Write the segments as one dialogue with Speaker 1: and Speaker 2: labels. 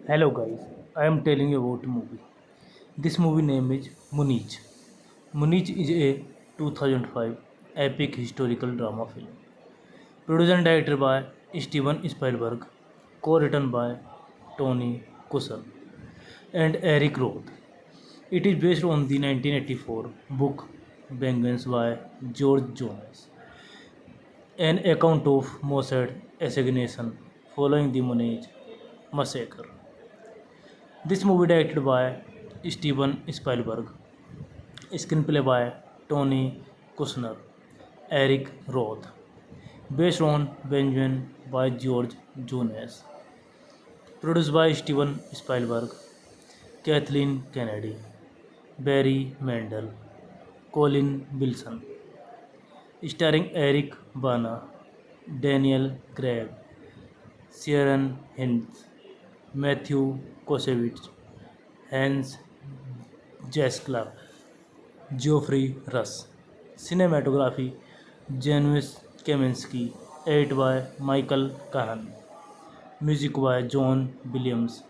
Speaker 1: Hello guys, I am telling you about a movie. This movie name is Munich. Munich is a 2005 epic historical drama film. Produced and directed by Steven Spielberg, co-written by Tony Kushner and Eric Roth. It is based on the 1984 book Vengeance by George Jones, an account of Mossad assassination following the Munich massacre. This movie directed by Steven Spielberg, screenplay by Tony Kushner, Eric Roth, based on Benjamin by George Jones, produced by Steven Spielberg, Kathleen Kennedy, Barry Mendel, Colin Wilson, starring Eric Bana, Daniel Craig, Sharon Hines, Matthew Kosevic, Hans Jasklar, Geoffrey Russ. Cinematography Janusz Kaminski. Edit by Michael Kahan. Music by John Williams.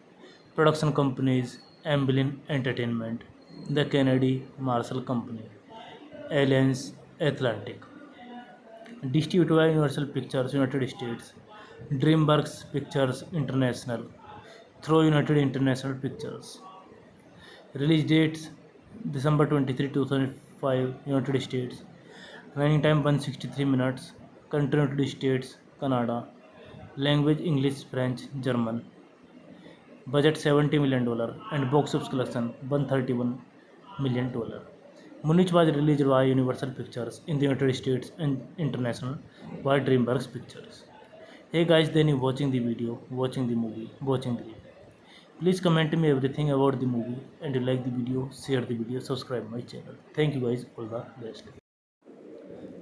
Speaker 1: Production companies Amblin Entertainment, The Kennedy Marshall Company, Alliance Atlantic. Distributed by Universal Pictures United States, DreamWorks Pictures International, through United International Pictures. Release dates December 23, 2005, United States. Running time 163 minutes. Country United States, Canada. Language English, French, German. Budget $70 million and box office collection $131 million. Munich was released by Universal Pictures in the United States and international by DreamWorks Pictures. Hey guys, then you watching the video, watching the movie, watching the review. Please comment me everything about the movie, and you like the video, share the video, subscribe my channel. Thank you guys, all the best.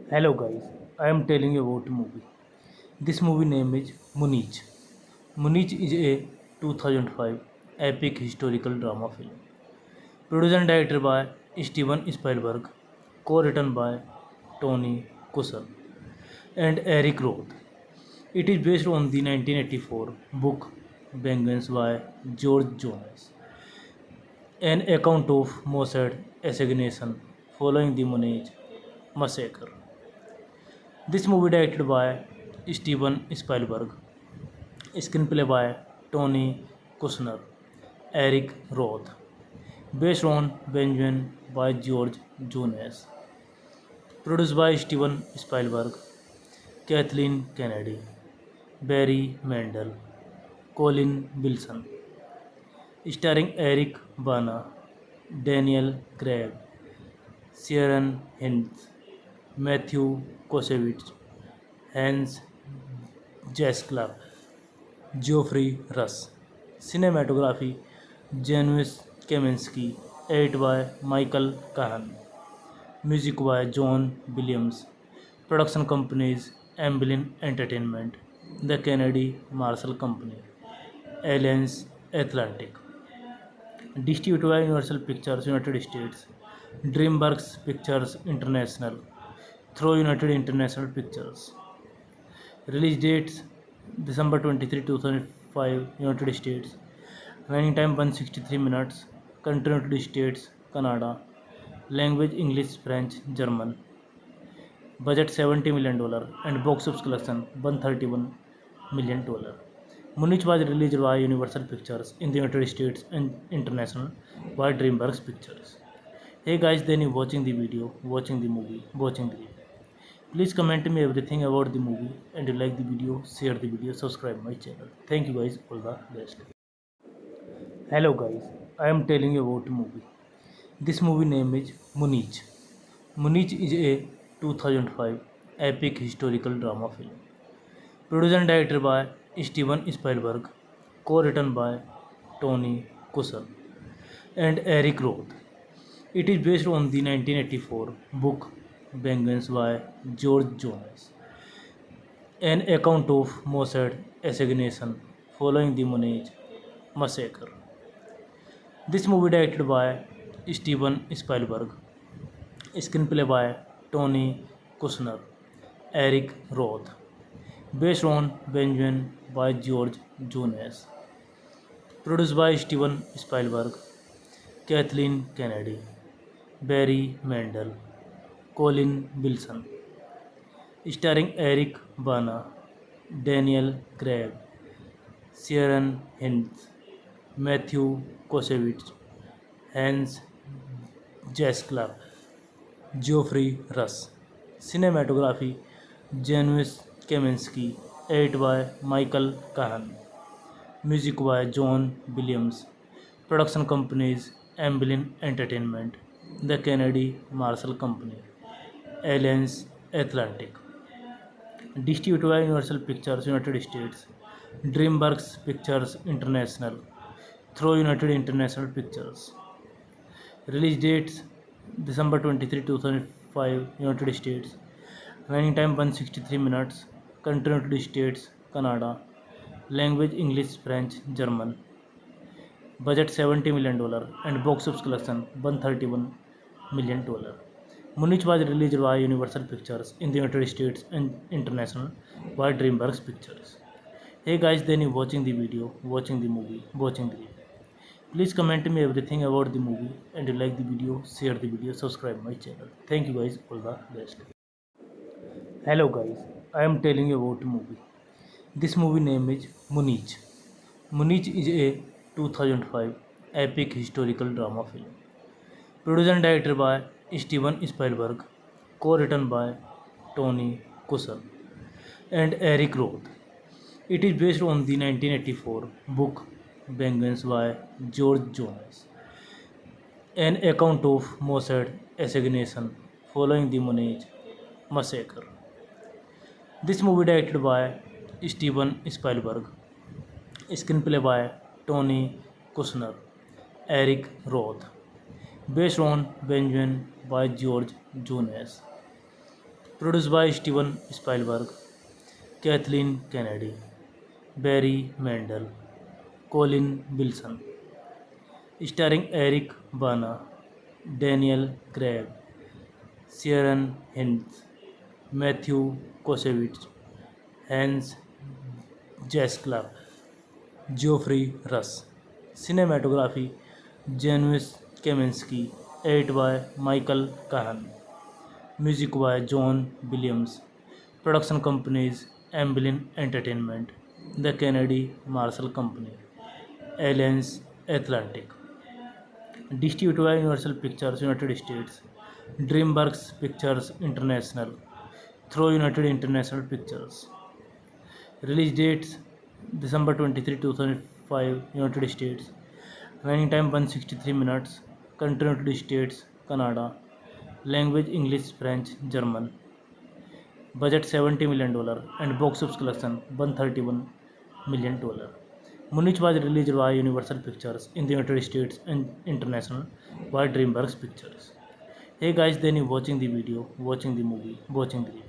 Speaker 1: Hello guys, I am telling you about a movie. This movie name is Munich. Munich is a 2005 epic historical drama film. Produced and directed by Steven Spielberg, co-written by Tony Kushner and Eric Roth. It is based on the 1984 book Vengeance by George Jones, an account of Mossad assassination following the Munich massacre. This movie directed by Steven Spielberg, screenplay by Tony Kushner, Eric Roth, based on Benjamin by George Jones, produced by Steven Spielberg, Kathleen Kennedy, Barry Mendel, Colin Wilson, starring Eric Bana, Daniel Craig, Sharon Hines, Matthew Kosevich, Hans Jaskla, Geoffrey Russ. Cinematography Janusz Kaminski, edited by Michael Kahan. Music by John Williams. Production companies Amblin Entertainment, The Kennedy Marshall Company, Alliance Atlantic. Distributed by Universal Pictures United States, DreamWorks Pictures International, through United International Pictures. Release dates December 23, 2005, United States. Running time 163 minutes. Country United States, Canada. Language English, French, German. Budget $70 million and box office collection $131 million. Munich was released by Universal Pictures in the United States and international by DreamWorks Pictures. Hey guys, then you watching the video, watching the movie, watching the review. Please comment me everything about the movie, and you like the video, share the video, subscribe my channel. Thank you guys, all the best. Hello guys, I am telling you about the movie. This movie name is Munich. Munich is a 2005 epic historical drama film. Produced and directed by Steven Spielberg, co-written by Tony Kushner and Eric Roth. It is based on the 1984 book Vengeance by George Jones, an account of Mossad assassination following the Munich massacre. This movie directed by Steven Spielberg, screenplay by Tony Kushner, Eric Roth, based on Benjamin by George Jones, produced by Steven Spielberg, Kathleen Kennedy, Barry Mendel, Colin Wilson, starring Eric Bana, Daniel Craig, Sharon Hines, Matthew Kosevich, Hans Jaskla, Geoffrey Russ. Cinematography Janusz Kaminski, edited by Michael Kahan. Music by John Williams. Production companies Amblin Entertainment, The Kennedy Marshall Company, Alliance Atlantic. Distributed by Universal Pictures United States, DreamWorks Pictures International, through United International Pictures. Release dates December 23, 2005, United States. Running time 163 minutes. Country United States, Canada. Language English, French, German. Budget $70 million and box office collection $131 million. Munich was released by Universal Pictures in the United States and international by DreamWorks Pictures. Hey guys, then you watching the video, watching the movie, watching the review. Please comment me everything about the movie, and you like the video, share the video, subscribe my channel. Thank you guys, all the best. Hello guys, I am telling you about the movie. This movie name is Munich. Munich is a 2005 epic historical drama film. Produced and directed by Steven Spielberg, co-written by Tony Kushner and Eric Roth. It is based on the 1984 book Vengeance by George Jones, an account of Mossad assassination following the Munich massacre. This movie directed by Steven Spielberg, screenplay by Tony Kushner, Eric Roth, based on Benjamin by George Jones, produced by Steven Spielberg, Kathleen Kennedy, Barry Mendel, Colin Wilson, starring Eric Bana, Daniel Craig, Sharon Hines, Matthew Kosevich, Hans Jaskla, Geoffrey Russ. Cinematography Janusz Kaminski, edited by Michael Kahan. Music by John Williams. Production companies Amblin Entertainment, The Kennedy Marshall Company, Alliance Atlantic. Distributed by Universal Pictures United States, DreamWorks Pictures International, through United International Pictures. Release dates December 23, 2005, United States. Running time 163 minutes. Country United States, Canada. Language English, French, German. Budget $70 million and box office collection $131 million. Munich was released by Universal Pictures in the United States and international by DreamWorks Pictures. Hey guys, then you watching the video, watching the movie, watching the review.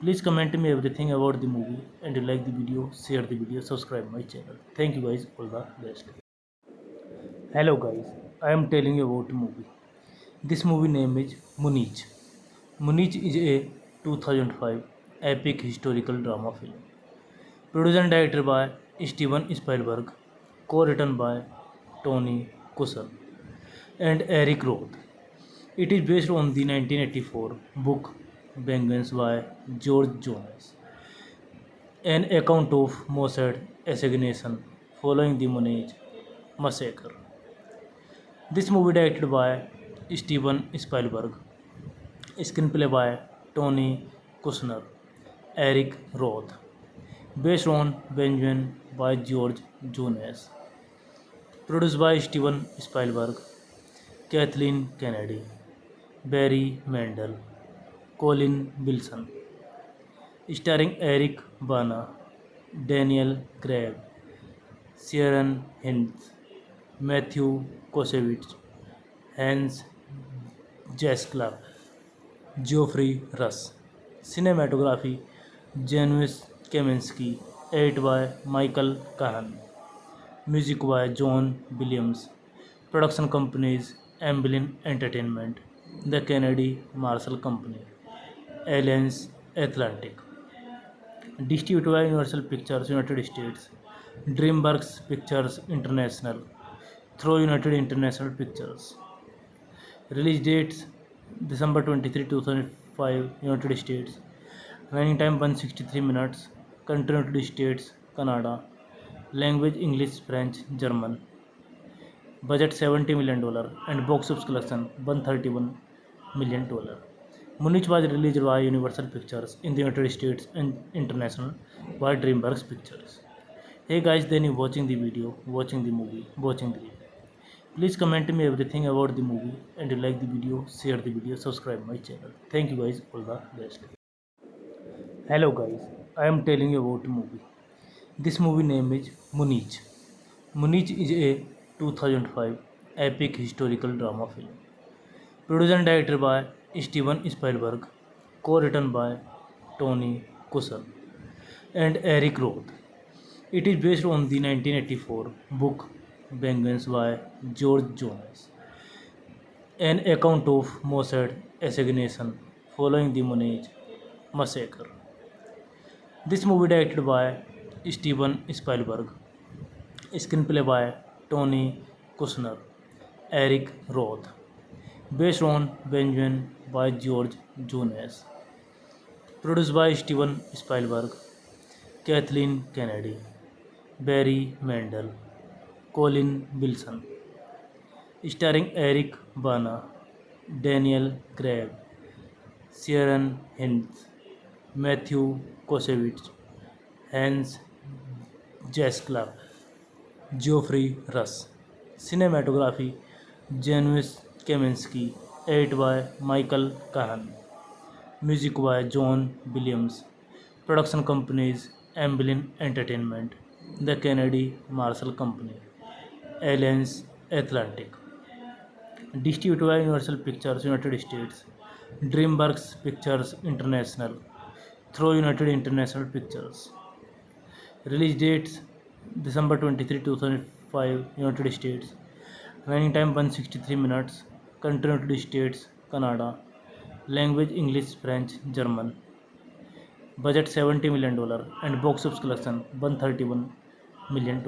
Speaker 1: Please comment me everything about the movie, and you like the video, share the video, subscribe my channel. Thank you guys, all the best. Hello guys, I am telling you about a movie. This movie name is Munich. Munich is a 2005 epic historical drama film. Produced and directed by Steven Spielberg, co-written by Tony Kushner and Eric Roth. It is based on the 1984 book Vengeance by George Jones, an account of Mossad assassination following the Munich massacre. This movie directed by Steven Spielberg, screenplay by Tony Kushner, Eric Roth, based on Benjamin by George Jones, produced by Steven Spielberg, Kathleen Kennedy, Barry Mendel, Colin Wilson, starring Eric Bana, Daniel Craig, Sharon Hines, Matthew Kosevich, Hans Jaskla, Geoffrey Rush. Cinematography Janusz Kaminski, edit by Michael Kahan. Music by John Williams. Production companies Amblin Entertainment, The Kennedy Marshall Company, Alliance Atlantic. Distributed by Universal Pictures United States, DreamWorks Pictures International, through United International Pictures. Release dates December 23, 2005, United States. Running time 163 minutes. Country United States, Canada. Language English, French, German. Budget $70 million and box office collection $131 million. Munich was released by Universal Pictures in the United States and international by DreamWorks Pictures. Hey guys, then you watching the video, watching the movie, watching the review. Please comment me everything about the movie, and you like the video, share the video, subscribe my channel. Thank you guys, all the best. Hello guys, I am telling you about a movie. This movie name is Munich. Munich is a 2005 epic historical drama film. Produced and directed by Steven Spielberg, co-written by Tony Kushner and Eric Roth. It is based on the 1984 book Vengeance by George Jones, an account of Mossad assassination following the Munich massacre. This movie directed by Steven Spielberg, screenplay by Tony Kushner, Eric Roth, based on Benjamin by George Jones, produced by Steven Spielberg, Kathleen Kennedy, Barry Mendel, Colin Wilson, starring Eric Bana, Daniel Craig, Sharon Hines, Matthew Kosevich, Hans Jaskla, Geoffrey Rush. Cinematography Janusz Kaminski, edit by Michael Kahan. Music by John Williams. Production companies Amblin Entertainment, The Kennedy Marshall Company, Alliance Atlantic. Distributed by Universal Pictures United States, DreamWorks Pictures International, through United International Pictures. Release dates December 23, 2005, United States. Running time 163 minutes. Country United States, Canada. Language English, French, German. Budget $70 million and box office collection $131 million.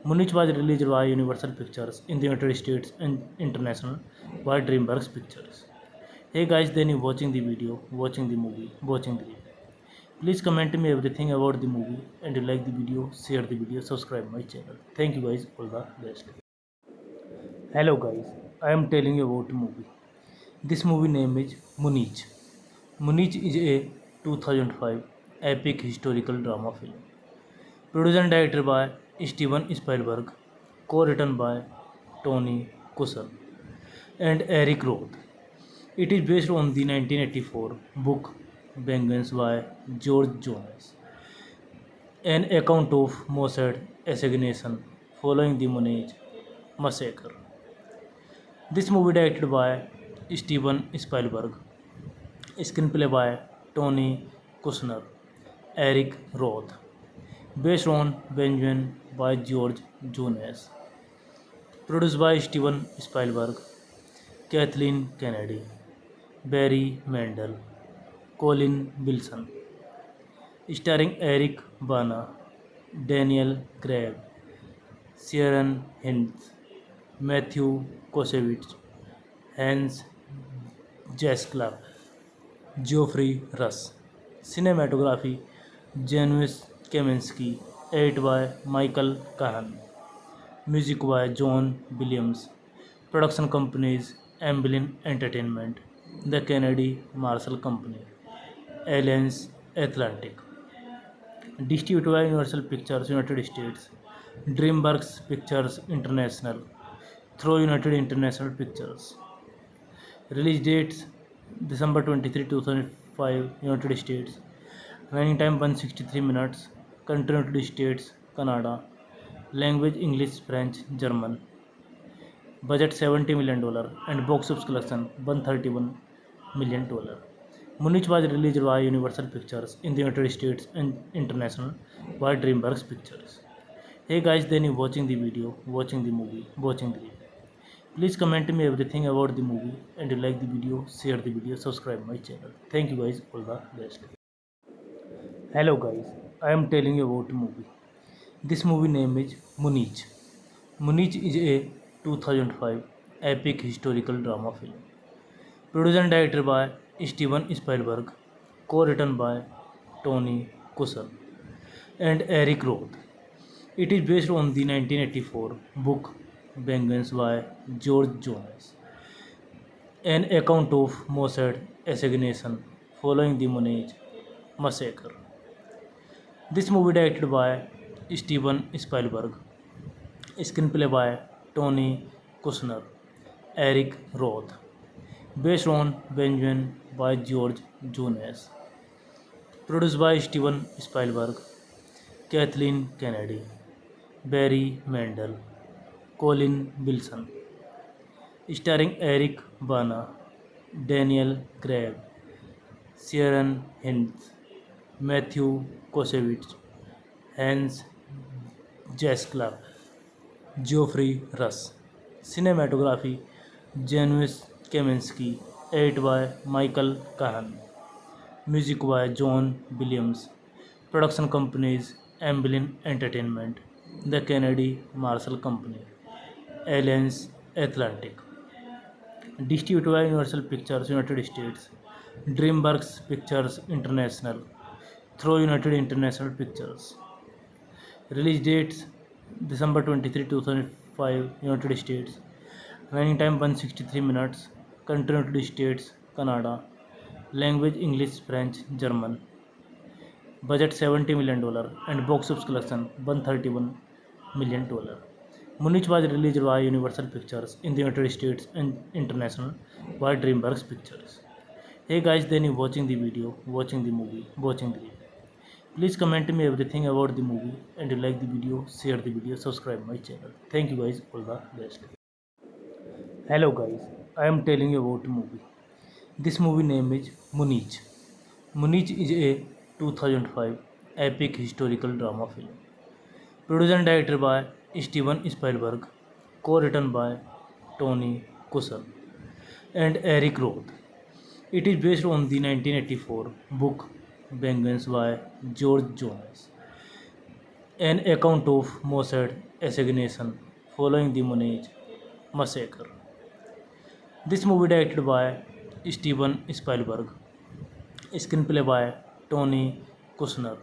Speaker 1: Munich was released by Universal Pictures in the United States and international by DreamWorks Pictures. Hey guys, then you watching the video, watching the movie, watching the review. Please comment me everything about the movie, and you like the video, share the video, subscribe my channel. Thank you guys, all the best. Hello guys, I am telling you about a movie. This movie name is Munich. Munich is a 2005 epic historical drama film. Produced and directed by Steven Spielberg, co-written by Tony Kushner and Eric Roth. It is based on the 1984 book Vengeance by George Jones, an account of Mossad assassination following the Munich massacre. This movie directed by Steven Spielberg, screenplay by Tony Kushner, Eric Roth, based on Benjamin by George Jones, produced by Steven Spielberg, Kathleen Kennedy, Barry Mendel, Colin Wilson, starring Eric Bana, Daniel Craig, Sharon Hines, Matthew Kosevich, Hans Jaskla, Geoffrey Rush. Cinematography Janusz Kaminski. Edit by Michael Kahan. Music by John Williams. Production companies Amblin Entertainment, The Kennedy Marshall Company, Alliance Atlantic. Distributed by Universal Pictures United States, DreamWorks Pictures International, through United International Pictures. Release dates December 23, 2005, United States. Running time 163 minutes. Country United States, Canada. Language English, French, German. Budget $70 million and box office collection $131 million. Munich was released by Universal Pictures in the United States and international by DreamWorks Pictures. Hey guys, then you watching the video, watching the movie, watching the review. Please comment me everything about the movie and you like the video, share the video, subscribe my channel. Thank you guys, all the best. Hello guys, I am telling you about a movie. This movie name is Munich. Munich is a 2005 epic historical drama film. Produced and directed by Steven Spielberg, co-written by Tony Kushner and Eric Roth. It is based on the 1984 book Vengeance by George Jones, an account of Mossad assassination following the Munich massacre. This movie directed by Steven Spielberg, screenplay by Tony Kushner, Eric Roth, based on Benjamin by George Jones, produced by Steven Spielberg, Kathleen Kennedy, Barry Mendel, Colin Wilson, starring Eric Bana, Daniel Craig, Sharon Hines, Matthew Kosevich, Hans Jaskla, Geoffrey Rush. Cinematography Janusz Kaminski. Edit by Michael Kahan. Music by John Williams. Production companies Amblin Entertainment, The Kennedy Marshall Company, Alliance Atlantic. Distributed by Universal Pictures United States, DreamWorks Pictures International, through United International Pictures. Release dates December 23, 2005, United States. Running time 163 minutes. Country United States, Canada. Language English, French, German. Budget $70 million and box office collection $131 million. Munich was released by Universal Pictures in the United States and international by DreamWorks Pictures. Hey guys, then you watching the video, watching the movie, watching the review. Please comment me everything about the movie and you like the video, share the video, subscribe my channel. Thank you guys, all the best. Hello guys, I am telling you about a movie. This movie name is Munich. Munich is a 2005 epic historical drama film. Produced and directed by Steven Spielberg, co-written by Tony Kushner and Eric Roth. It is based on the 1984 book Vengeance by George Jones, an account of Mossad assassination following the Munich massacre. This movie directed by Steven Spielberg, screenplay by Tony Kushner,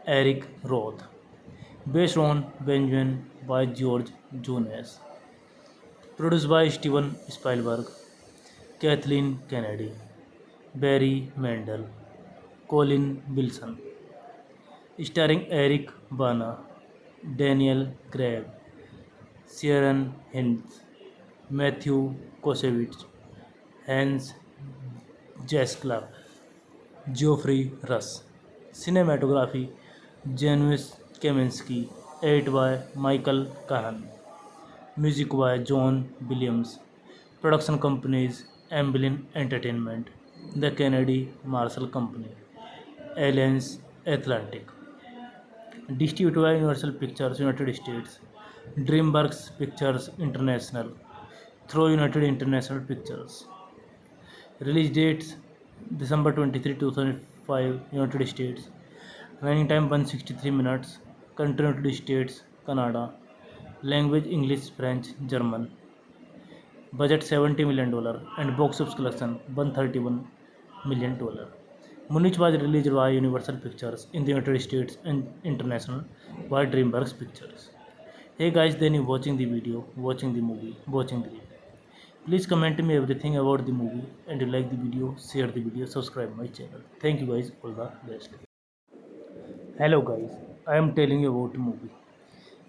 Speaker 1: Eric Roth, based on Benjamin by George Jones, Produced by Steven Spielberg, Kathleen Kennedy, Barry Mandel, Colin Wilson, starring Eric Bana, Daniel Craig, Sharon Hines, Matthew Kosevic, Hans Jaskla, Geoffrey Russ. Cinematography Janusz Kaminski, edited by Michael Kahan. Music by John Williams. Production companies Amblin Entertainment, The Kennedy Marshall Company, Alliance Atlantic. Distributed by Universal Pictures United States, DreamWorks Pictures International, through United International Pictures. Release dates December 23, 2005, United States. Running time 163 minutes. Country United States, Canada. Language English, French, German. Budget $70 million and box office collection $131 million. Munich was released by Universal Pictures in the United States and international by DreamWorks Pictures. Hey guys, then you watching the video, watching the movie, watching the review. Please comment me everything about the movie, and you like the video, share the video, subscribe my channel. Thank you guys, all the best. Hello guys, I am telling you about the movie.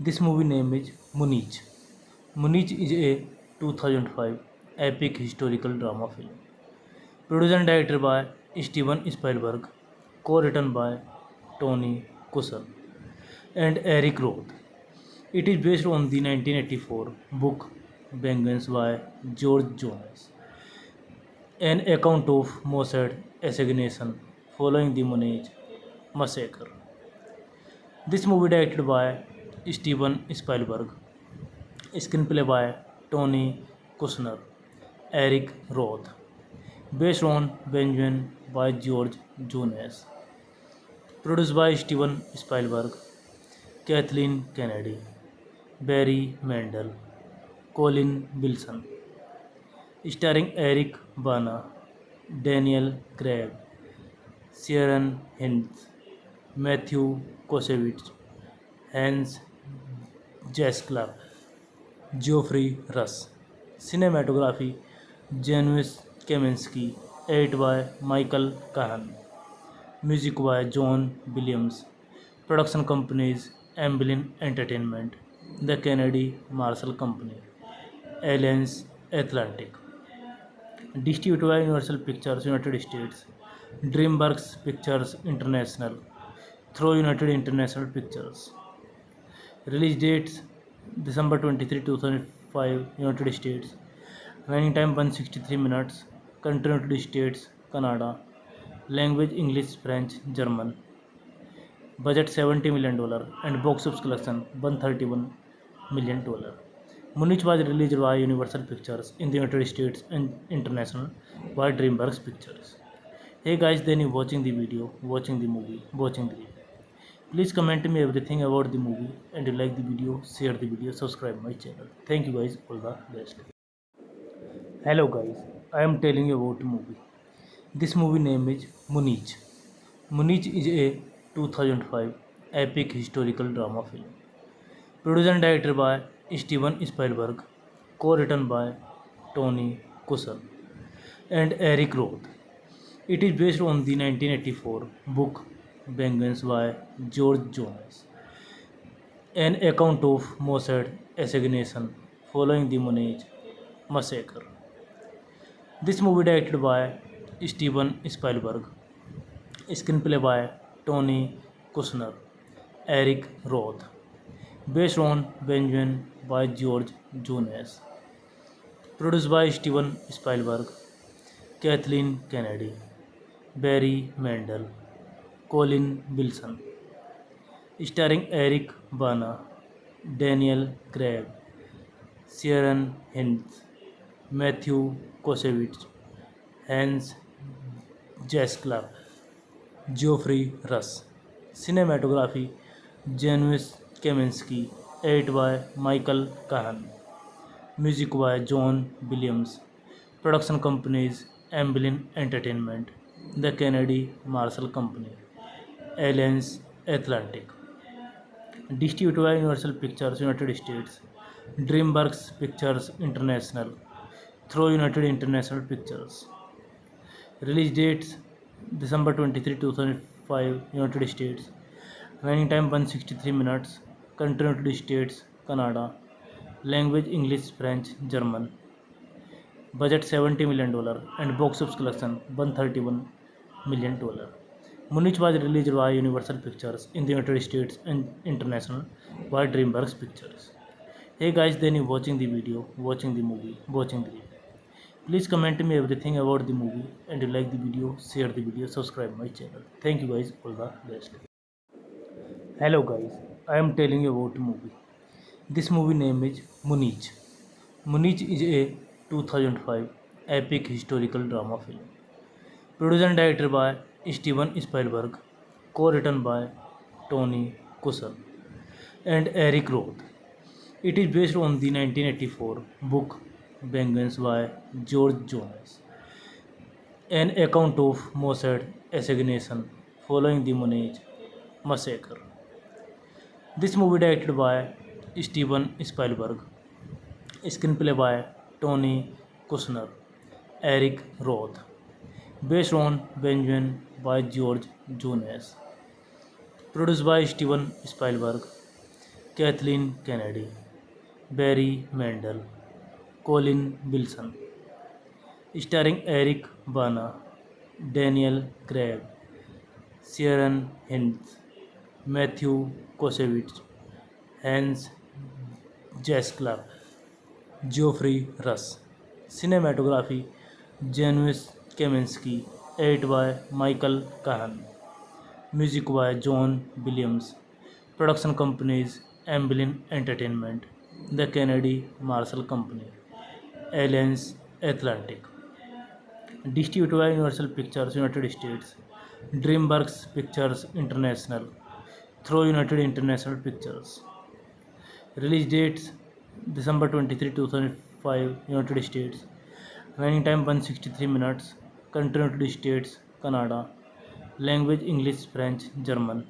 Speaker 1: This movie name is Munich. Munich is a 2005 epic historical drama film. Produced and directed by Steven Spielberg, co-written by Tony Kushner and Eric Roth. It is based on the 1984 book Vengeance by George Jones, an account of Mossad assassination following the Munich massacre. This movie directed by Steven Spielberg, screenplay by Tony Kushner, Eric Roth, based on Benjamin by George Jones, produced by Steven Spielberg, Kathleen Kennedy, Barry Mandel, Colin Wilson, starring Eric Bana, Daniel Craig, Sharon Hines, Matthew Kosevic, Hans Jaskla, Geoffrey Russ. Cinematography Janusz Kaminski, edited by Michael Kahan. Music by John Williams. Production companies Amblin Entertainment, The Kennedy Marshall Company, Alliance Atlantic. Distributed by Universal Pictures United States, DreamWorks Pictures International, through United International Pictures. Release dates December 23, 2005, United States. Running time 163 minutes. Country United States, Canada. Language English, French, German. Budget $70 million and box office collection $131 million. Munich was released by Universal Pictures in the United States and international by DreamWorks Pictures. Hey guys, then you watching the video, watching the movie, watching the review. Please comment me everything about the movie, and you like the video, share the video, subscribe my channel. Thank you guys, all the best. Hello guys, I am telling you about the movie. This movie name is Munich. Munich is a 2005 epic historical drama film. Produced and directed by Steven Spielberg, co-written by Tony Kushner and Eric Roth. It is based on the 1984 book Vengeance by George Jones, an account of Mossad assassination following the Munich massacre. This movie directed by Steven Spielberg, screenplay by Tony Kushner, Eric Roth, based on Benjamin by George Jones, produced by Steven Spielberg, Kathleen Kennedy, Barry Mandel, Colin Wilson, starring Eric Bana, Daniel Craig, Sharon Hines, Matthew Kosevic, Hans Jaskla, Geoffrey Russ. Cinematography Janusz Kaminski, edited by Michael Kahan. Music by John Williams. Production companies Amblin Entertainment, The Kennedy Marshall Company, Alliance Atlantic. Distributed by Universal Pictures United States, DreamWorks Pictures International through United International Pictures. Release dates December 23, 2005, United States. Running time 163 minutes. Country United States, Canada. Language English, French, German. Budget $70 million and box office collection $131 million. Munich was released by Universal Pictures in the United States and international by DreamWorks Pictures. Hey guys, then you watching the video, watching the movie, watching the review. Please comment me everything about the movie and you like the video, share the video, subscribe my channel. Thank you guys, all the best. Hello guys, I am telling you about a movie. This movie name is Munich. Munich is a 2005 epic historical drama film. Produced and directed by Steven Spielberg, co-written by Tony Kushner and Eric Roth. It is based on the 1984 book Vengeance by George Jones, an account of Mossad assassination following the Munich massacre. This movie directed by Steven Spielberg, screenplay by Tony Kushner, Eric Roth, based on Benjamin by George Jones, produced by Steven Spielberg, Kathleen Kennedy, Barry Mendel, Colin Wilson, starring Eric Bana, Daniel Craig, Sharon Hines, Matthew Kosevich, Hans Jaskla, Geoffrey Rush. Cinematography Janusz Kaminski, edit by Michael Kahan. Music by John Williams. Production companies Amblin Entertainment, The Kennedy Marshall Company, Alliance Atlantic. Distributed by Universal Pictures United States, DreamWorks Pictures International through United International Pictures. Release dates December 23, 2005, United States. Running time 163 minutes. Country United States, Canada. Language English, French, German.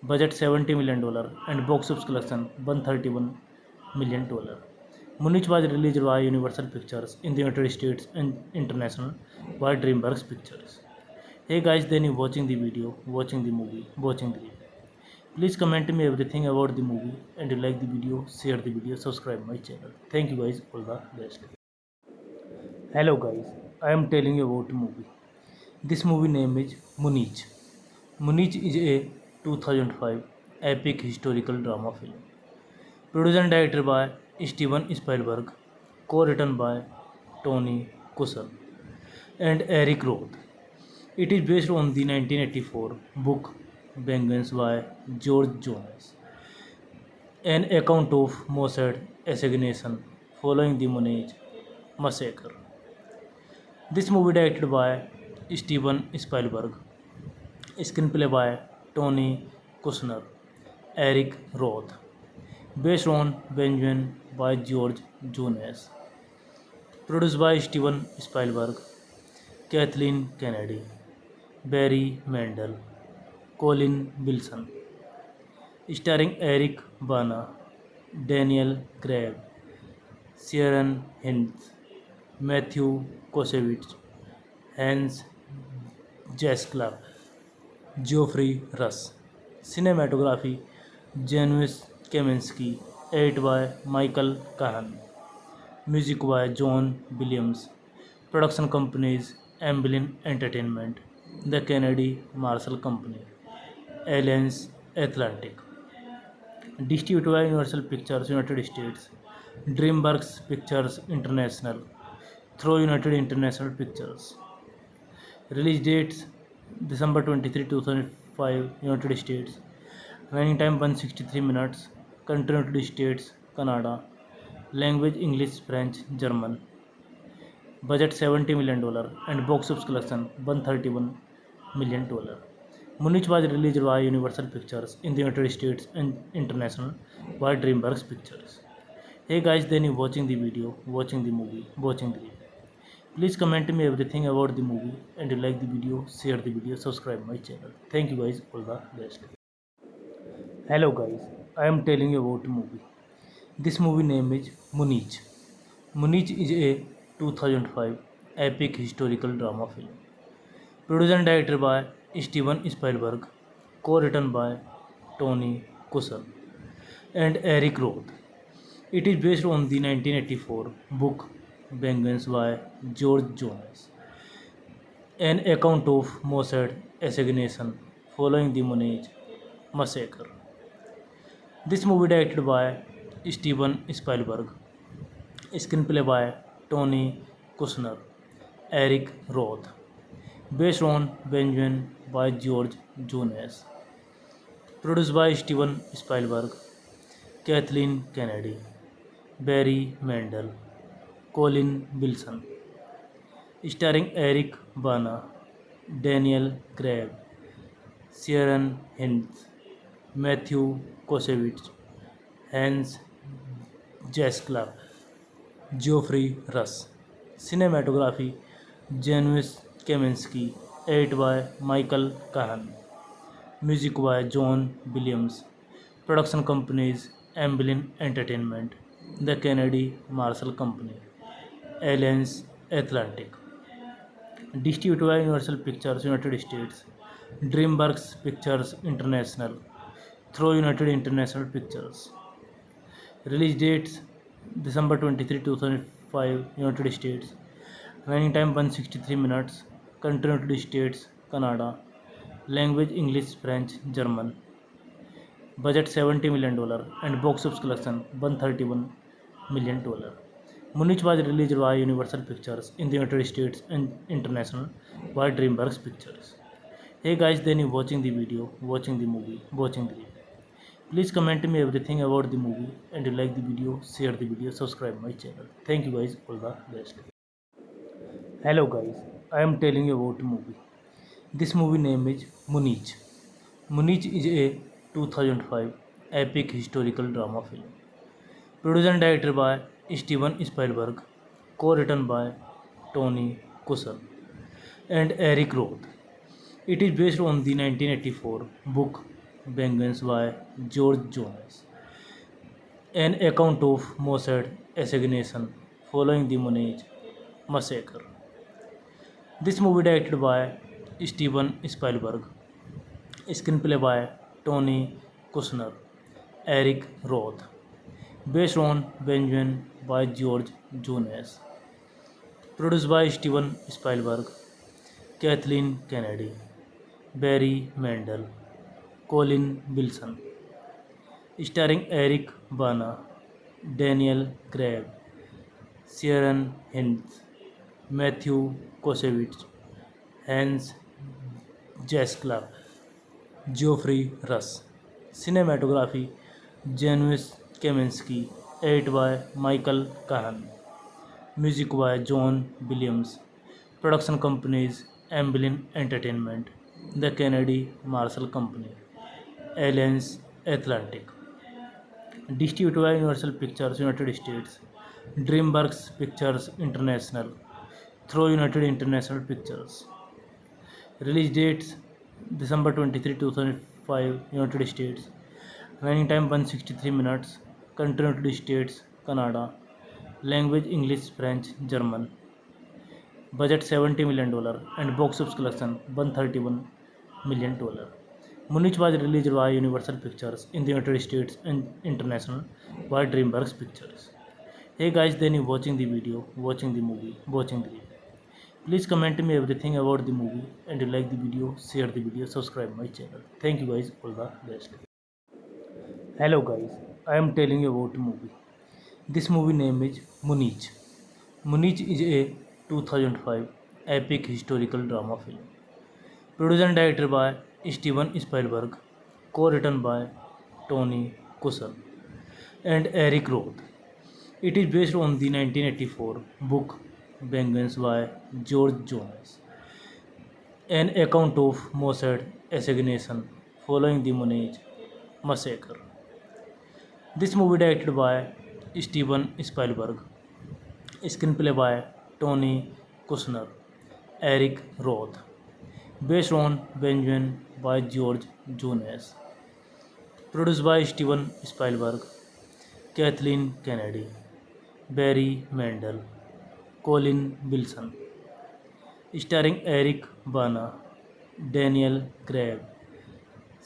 Speaker 1: Budget $70 million and box office collection $131 million. Munich was released by Universal Pictures in the United States and international by DreamWorks Pictures. Hey guys, then you watching the video, watching the movie, watching the review. Please comment me everything about the movie and you like the video, share the video, subscribe my channel. Thank you guys, all the best. Hello guys, I am telling you about a movie. This movie name is Munich. Munich is a 2005 epic historical drama film. Produced and directed by Steven Spielberg, co-written by Tony Kushner and Eric Roth. It is based on the 1984 book Vengeance by George Jones, an account of Mossad assassination following the Munich massacre. This movie directed by Steven Spielberg, screenplay by Tony Kushner, Eric Roth, based on Benjamin by George Jones, produced by Steven Spielberg, Kathleen Kennedy, Barry Mendel, Colin Wilson, starring Eric Bana, Daniel Craig, Sharon Hines, Matthew Kosevich, Hans Jaskla, Geoffrey Rush. Cinematography Janusz Kaminski, edit by Michael Kahan. Music by John Williams. Production companies Amblin Entertainment, The Kennedy Marshall Company, Alliance Atlantic. Distributed by Universal Pictures United States, DreamWorks Pictures International through United International Pictures. Release dates December 23, 2005, United States. Running time 163 minutes. Country United States, Canada. Language English, French, German. Budget $70 million and box office collection $131 million. Munich was released by Universal Pictures in the United States and international by DreamWorks Pictures. Hey guys, then you watching the video, watching the movie, watching the review. Please comment me everything about the movie and you like the video, share the video, subscribe my channel. Thank you guys, all the best. Hello guys, I am telling you about a movie. This movie name is Munich. Munich is a 2005 epic historical drama film, produced and directed by Steven Spielberg, co-written by Tony Kushner and Eric Roth. It is based on the 1984 book Vengeance by George Jones, an account of Mossad assassination following the Munich massacre. This movie directed by Steven Spielberg, screenplay by Tony Kushner, Eric Roth, based on Benjamin by George Jones, produced by Steven Spielberg, Kathleen Kennedy, Barry Mendel, Colin Wilson, starring Eric Bana, Daniel Craig, Sharon Hines, Matthew Kosevic, Hans Jaskla, Geoffrey Russ. Cinematography Janusz Kaminski, edited by Michael Kahan. Music by John Williams. Production companies Amblin Entertainment, The Kennedy Marshall Company, Alliance Atlantic. Distributed by Universal Pictures United States, DreamWorks Pictures International, through United International Pictures. Release dates December 23, 2005, United States. Running time 163 minutes. Country United States, Canada. Language English, French, German. Budget $70 million and box office collection $131 million. Munich was released by Universal Pictures in the United States and international by DreamWorks Pictures. Hey guys, then you watching the video, watching the movie, watching the review. Please comment me everything about the movie, and you like the video, share the video, subscribe my channel. Thank you guys, all the best. Hello guys, I am telling you about the movie. This movie name is Munich. Munich is a 2005 epic historical drama film, produced and directed by Steven Spielberg, co-written by Tony Kushner and Eric Roth. It is based on the 1984 book Vengeance by George Jones, an account of Mossad assassination following the Munich massacre. This movie directed by Steven Spielberg, screenplay by Tony Kushner, Eric Roth, based on Benjamin by George Jones, produced by Steven Spielberg, Kathleen Kennedy, Barry Mendel, Colin Wilson, starring Eric Bana, Daniel Craig, Sharon Hines, Matthew Kosevic, Hans Jaskla, Geoffrey Russ. Cinematography Janusz Kaminski, edited by Michael Kahan. Music by John Williams. Production companies Amblin Entertainment, The Kennedy Marshall Company, Alliance Atlantic. Distributed by Universal Pictures United States, DreamWorks Pictures International, through United International Pictures. Release dates December 23, 2005, United States. Running time 163 minutes. Country United States, Canada. Language English, French, German. Budget $70 million and box office collection $131 million. Munich was released by Universal Pictures in the United States and international by DreamWorks Pictures. Hey guys, then you watching the video, watching the movie, watching the review. Please comment me everything about the movie, and you like the video, share the video, subscribe my channel. Thank you guys, all the best. Hello guys, I am telling you about the movie. This movie name is Munich. Munich is a 2005 epic historical drama film, produced and directed by Steven Spielberg, co-written by Tony Kushner and Eric Roth. It is based on the 1984 book Vengeance by George Jones, an account of Mossad assassination following the Munich massacre. This movie directed by Steven Spielberg, screenplay by Tony Kushner, Eric Roth, based on Benjamin by George Jones, produced by Steven Spielberg, Kathleen Kennedy, Barry Mandel, Colin Wilson, starring Eric Bana, Daniel Craig,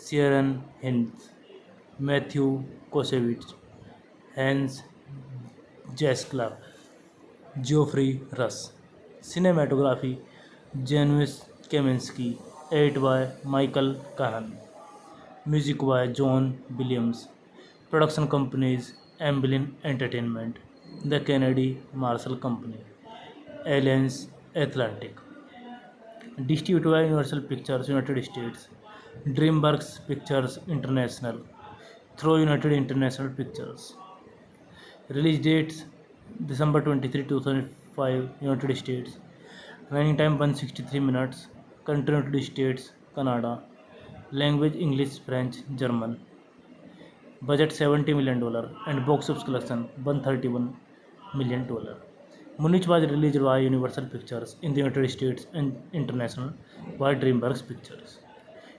Speaker 1: Sharon Hines, Matthew Kosevic, Hans Jaskla, Geoffrey Russ. Cinematography Janusz Kaminski, edited by Michael Kahan. Music by John Williams. Production companies Amblin Entertainment, The Kennedy Marshall Company, Alliance Atlantic. Distributed by Universal Pictures United States, DreamWorks Pictures International, through United International Pictures. Release dates December 23, 2005, United States. Running time 163 minutes. Country United States, Canada. Language English, French, German. Budget $70 million and box office collection $131 million. Munich was released by Universal Pictures in the United States and international by DreamWorks Pictures.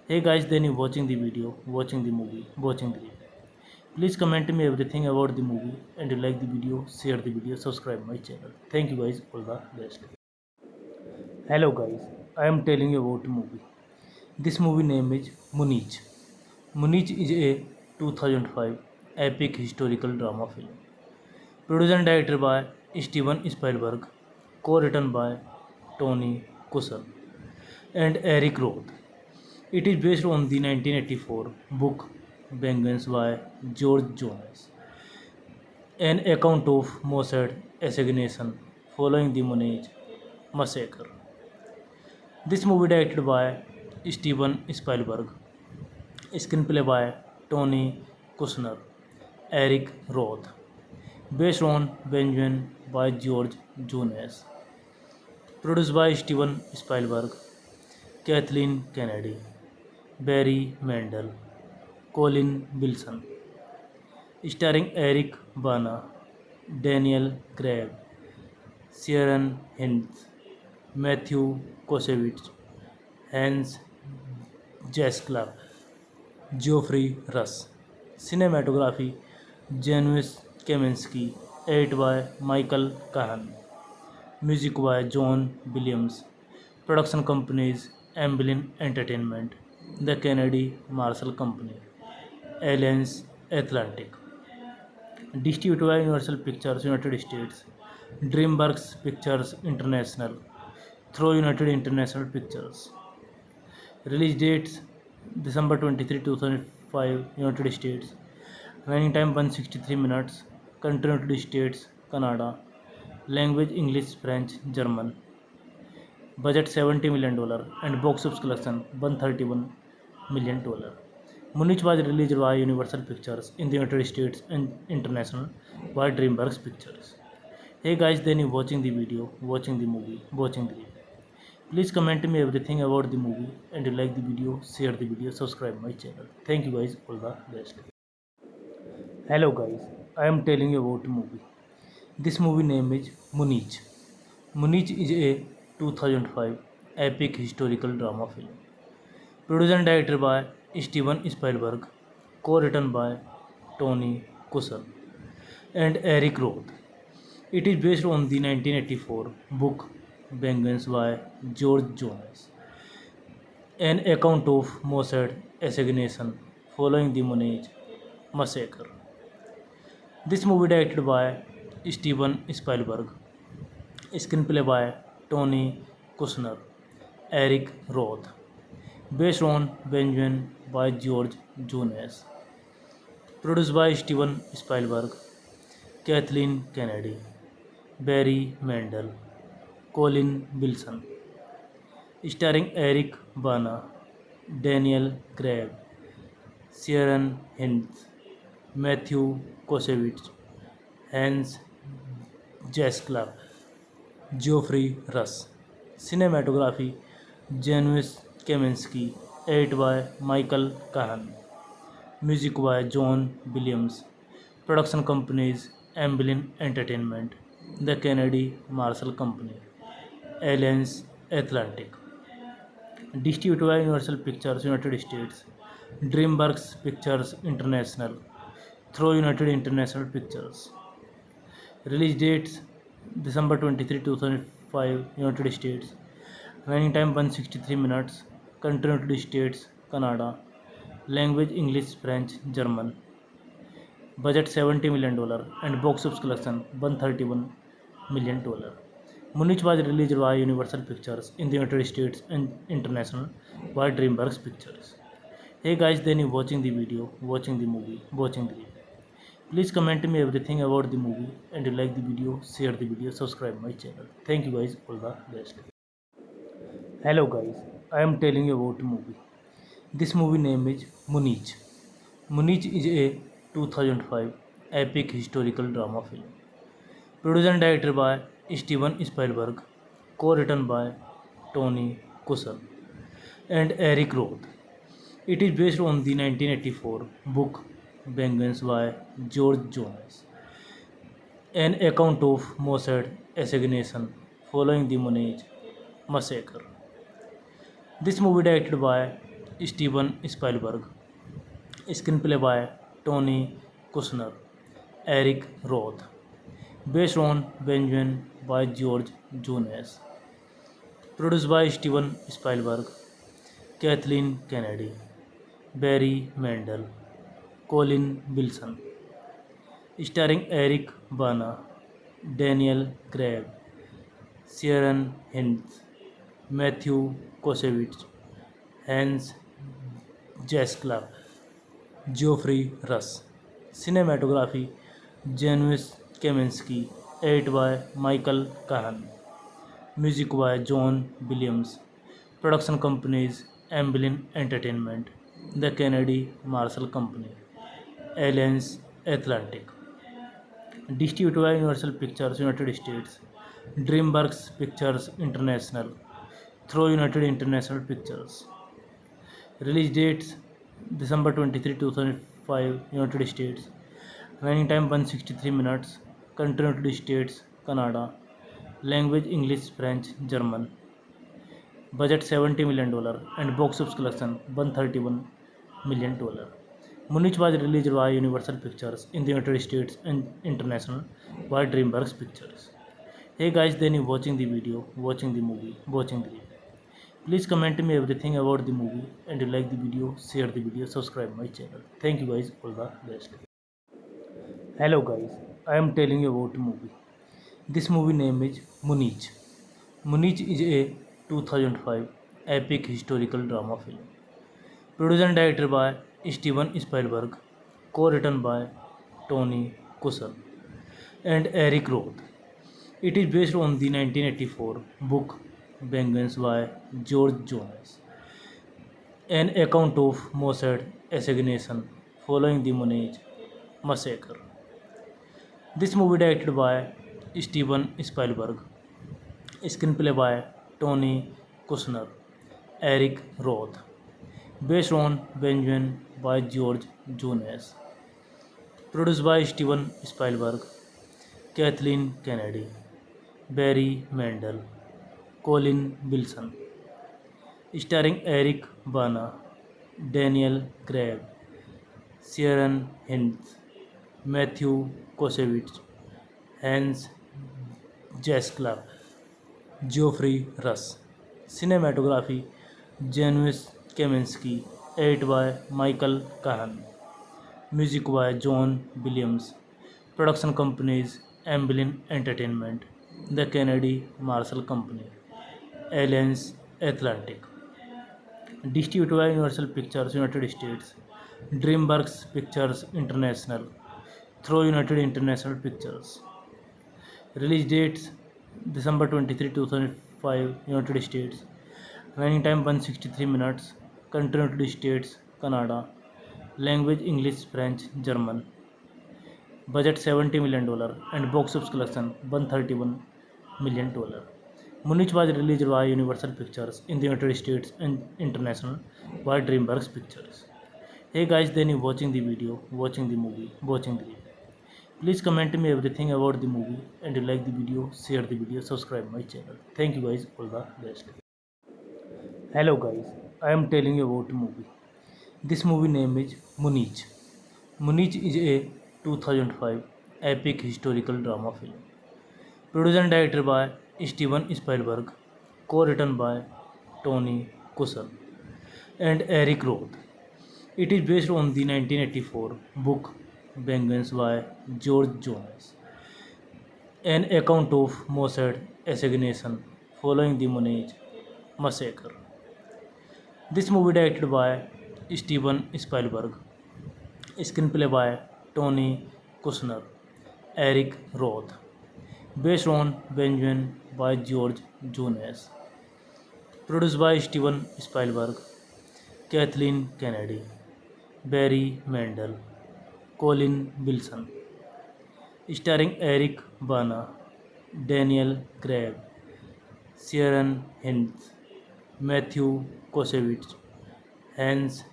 Speaker 1: Hey guys, then you watching the video, watching the movie, watching the review. Please comment me everything about the movie, and you like the video, share the video, subscribe my channel. Thank you guys, all the best. Hello guys, I am telling you about a movie. This movie name is Munich. Munich is a 2005 epic historical drama film. Produced and directed by Steven Spielberg, co-written by Tony Kushner and Eric Roth. It is based on the 1984 book Vengeance by George Jones, an account of Mossad assassination following the Munich massacre. This movie directed by Steven Spielberg, screenplay by Tony Kushner, Eric Roth, based on Benjamin by George Jones, produced by Steven Spielberg, Kathleen Kennedy, Barry Mandel, Colin Wilson, starring Eric Bana, Daniel Craig, Sharon Hines, Matthew Kosevic, Hans Jaskla, Geoffrey Russ. Cinematography Janusz Kaminski, edited by Michael Kahan. Music by John Williams. Production companies Amblin Entertainment, The Kennedy Marshall Company, Alliance Atlantic. Distributed by Universal Pictures, United States, DreamWorks Pictures International, through United International Pictures. Release dates December 23, 2005, United States. Running time 163 minutes. Country United States, Canada. Language English, French, German. Budget $70 million and box office collection $131 million. Munich was released by Universal Pictures in the United States and international by DreamWorks Pictures. Hey guys, then you watching the video, watching the movie, watching the review. Please comment me everything about the movie, and you like the video, share the video, subscribe my channel. Thank you guys, all the best. Hello guys, I am telling you about a movie. This movie name is Munich. Munich is a 2005 epic historical drama film. Produced and directed by Steven Spielberg, co-written by Tony Kushner and Eric Roth. It is based on the 1984 book Vengeance by George Jones, an account of Mossad assassination following the Munich massacre. This movie directed by Steven Spielberg, screenplay by Tony Kushner, Eric Roth, based on Benjamin by George Jones, produced by Steven Spielberg, Kathleen Kennedy, Barry Mandel, Colin Wilson, starring Eric Bana, Daniel Craig, Sharon Hines, Matthew Kosevic, Hans Jaskla, Geoffrey Russ. Cinematography Janusz Kaminski, edited by Michael Kahan. Music by John Williams. Production companies Amblin Entertainment, The Kennedy Marshall Company, Alliance Atlantic. Distributed by Universal Pictures United States, DreamWorks Pictures International, through United International Pictures. Release dates December 23, 2005, United States. Running time 163 minutes. Country United States, Canada. Language English, French, German. Budget $70 million and box office collection $131 million. Munich was released by Universal Pictures in the United States and international by DreamWorks Pictures. Hey guys, then you watching the video, watching the movie, watching the review. Please comment me everything about the movie and you like the video, share the video, subscribe my channel. Thank you guys, all the best. Hello guys, I am telling you about the movie. This movie name is Munich. Munich is a 2005 epic historical drama film. Produced and directed by Steven Spielberg, co-written by Tony Kushner and Eric Roth. It is based on the 1984 book Vengeance by George Jones, an account of Mossad assassination following the Munich massacre. This movie directed by Steven Spielberg, screenplay by Tony Kushner, Eric Roth, based on Benjamin by George Jones, produced by Steven Spielberg, Kathleen Kennedy, Barry Mendel, Colin Wilson, starring Eric Bana, Daniel Craig, Sharon Hines, Matthew Kosevic, Hans Jaskla, Geoffrey Rush. Cinematography Janusz Kaminski, edited by Michael Kahan. Music by John Williams. Production companies Amblin Entertainment, The Kennedy Marshall Company, Alliance Atlantic. Distributed by Universal Pictures United States, DreamWorks Pictures International, through United International Pictures. Release dates December 23, 2005, United States. Running time 163 minutes. Country United States, Canada. Language English, French, German. Budget $70 million and box office collection $131 million. Munich was released by Universal Pictures in the United States and international by DreamWorks Pictures. Hey guys, then you watching the video, watching the movie, watching the review. Please comment me everything about the movie and you like the video, share the video, subscribe my channel. Thank you guys, all the best. Hello guys, I am telling you about the movie. This movie name is Munich. Munich is a 2005 epic historical drama film. Produced and directed by Steven Spielberg, co-written by Tony Kushner and Eric Roth. It is based on the 1984 book Vengeance by George Jones, an account of Mossad assassination following the Munich massacre. This movie directed by Steven Spielberg, screenplay by Tony Kushner, Eric Roth, based on Benjamin by George Jones, produced by Steven Spielberg, Kathleen Kennedy, Barry Mendel, Colin Wilson, starring Eric Bana, Daniel Craig, Sharon Hines, Matthew Kosevic, Hans Jaskla, Geoffrey Rush. Cinematography Janusz Kaminski, edited by Michael Kahan. Music by John Williams. Production companies Amblin Entertainment, The Kennedy Marshall Company, Alliance Atlantic. Distributed by Universal Pictures United States, DreamWorks Pictures International, through United International Pictures. Release dates December 23, 2005, United States. Running time 163 minutes. Country United States, Canada. Language English, French, German. Budget $70 million and box office collection $131 million. Munich was released by Universal Pictures in the United States and international by DreamWorks Pictures. Hey guys, then you watching the video, watching the movie, watching the review. Please comment me everything about the movie and you like the video, share the video, subscribe my channel. Thank you guys, all the best. Hello guys, I am telling you about the movie. This movie name is Munich. Munich is a 2005 epic historical drama film. Produced and directed by Steven Spielberg, co-written by Tony Kushner and Eric Roth. It is based on the 1984 book Vengeance by George Jones, an account of Mossad assassination following the Monet massacre. This movie directed by Steven Spielberg, screenplay by Tony Kushner, Eric Roth, based on Benjamin by George Jones, produced by Steven Spielberg, Kathleen Kennedy, Barry Mendel, Colin Wilson, starring Eric Bana, Daniel Craig, Sharon Hines, Matthew Kosevic, Hans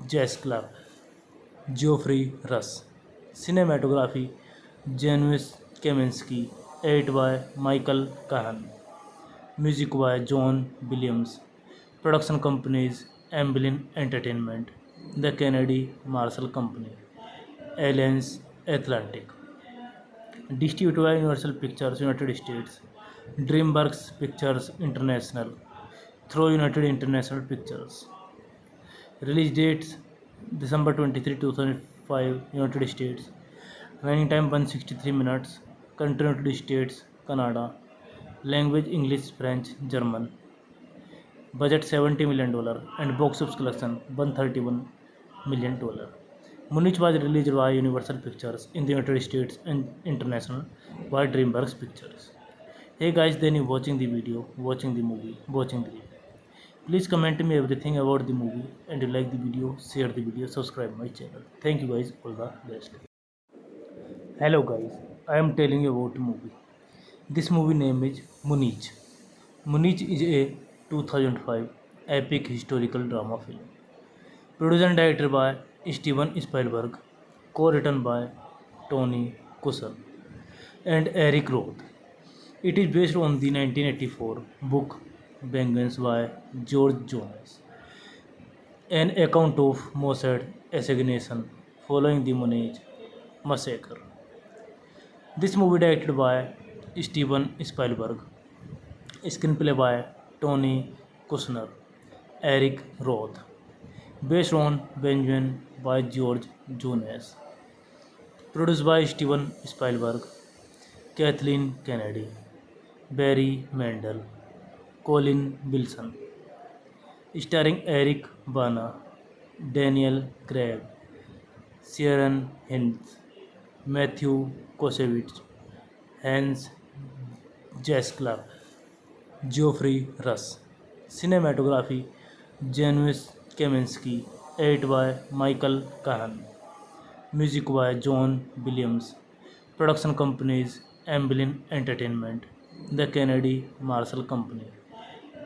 Speaker 1: Jaskla, Geoffrey Russ. Cinematography Janusz Kaminski, edit by Michael Kahan. Music by John Williams. Production companies Amblin Entertainment, The Kennedy Marshall Company, Alliance Atlantic. Distributed by Universal Pictures United States, DreamWorks Pictures International, through United International Pictures. Release dates December 23, 2005, United States. Running time 163 minutes. Country United States, Canada. Language English, French, German. Budget $70 million and box office collection $131 million. Munich was released by Universal Pictures in the United States and international by DreamWorks Pictures. Hey guys, then you watching the video, watching the movie, watching the review. Please comment me everything about the movie, and you like the video, share the video, subscribe my channel. Thank you guys, all the best. Hello guys, I am telling you about a movie. This movie name is Munich. Munich is a 2005 epic historical drama film. Produced and directed by Steven Spielberg, co-written by Tony Kushner and Eric Roth. It is based on the 1984 book Vengeance by George Jones, an account of Mossad assassination following the Monet massacre. This movie directed by Steven Spielberg, screenplay by Tony Kushner, Eric Roth, based on Benjamin by George Jones, produced by Steven Spielberg, Kathleen Kennedy, Barry Mendel, Colin Wilson, starring Eric Bana, Daniel Craig, Sharon Hines, Matthew Kosevic, Hans Jaskla, Geoffrey Russ. Cinematography Janusz Kaminski, edit by Michael Kahan. Music by John Williams. Production companies Amblin Entertainment, The Kennedy Marshall Company,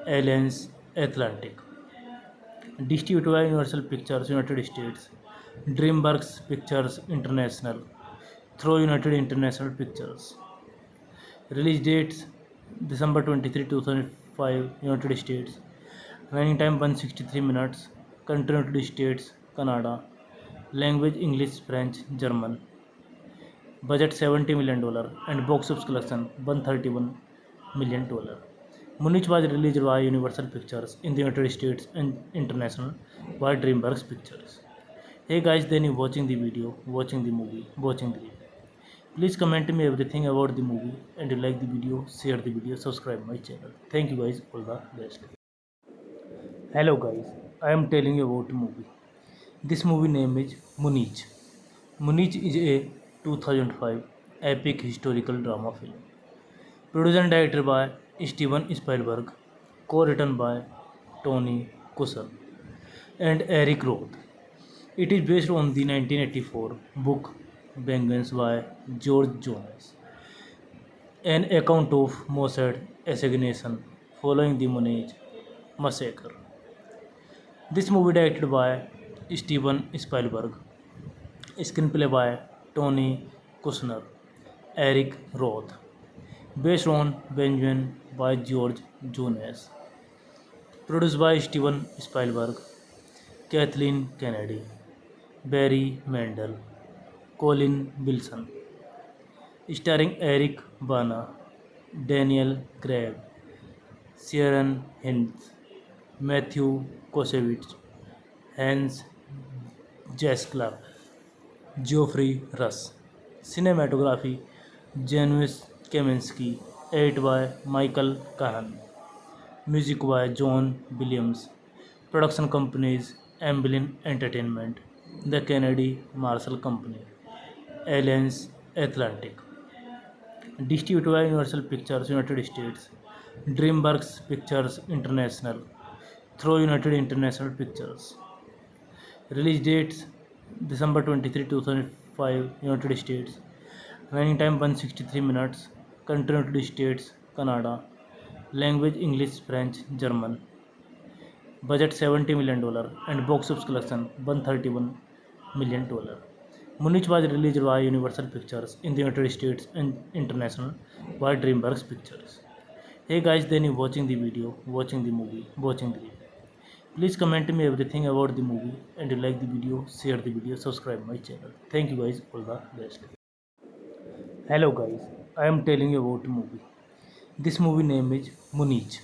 Speaker 1: Alliance Atlantic. Distributed by Universal Pictures United States, DreamWorks Pictures International, through United International Pictures. Release dates December 23, 2005, United States. Running time 163 minutes. Country United States, Canada. Language English, French, German. Budget $70 million and box office collection $131 million. Munich was released by Universal Pictures in the United States and international by DreamWorks Pictures. Hey guys, then you watching the video, watching the movie, watching the review. Please comment me everything about the movie, and you like the video, share the video, subscribe my channel. Thank you guys, all the best. Hello guys, I am telling you about a movie. This movie name is Munich. Munich is a 2005 epic historical drama film. Produced and directed by Steven Spielberg, co-written by Tony Kushner and Eric Roth. It is based on the 1984 book Vengeance by George Jones, an account of Mossad assassination following the Monet massacre. This movie directed by Steven Spielberg, screenplay by Tony Kushner, Eric Roth, based on Benjamin by George Jones, produced by Steven Spielberg, Kathleen Kennedy, Barry Mendel, Colin Wilson, starring Eric Bana, Daniel Craig, Sharon Hinds, Matthew Kosevich, Hans Jaskla, Geoffrey Russ. Cinematography Janusz Kaminski, edited by Michael Kahan. Music by John Williams. Production companies Amblin Entertainment, The Kennedy Marshall Company, Alliance Atlantic. Distributed by Universal Pictures United States, DreamWorks Pictures International, through United International Pictures. Release dates December 23, 2005, United States. Running time 163 minutes. Country United States, Canada. Language English, French, German. Budget $70 million and box office collection $131 million. Munich was released by Universal Pictures in the United States and international by DreamWorks Pictures. Hey guys, then you watching the video, watching the movie, watching the review. Please comment me everything about the movie, and you like the video, share the video, subscribe my channel. Thank you guys, all the best. Hello guys, I am telling you about the movie. This movie name is Munich.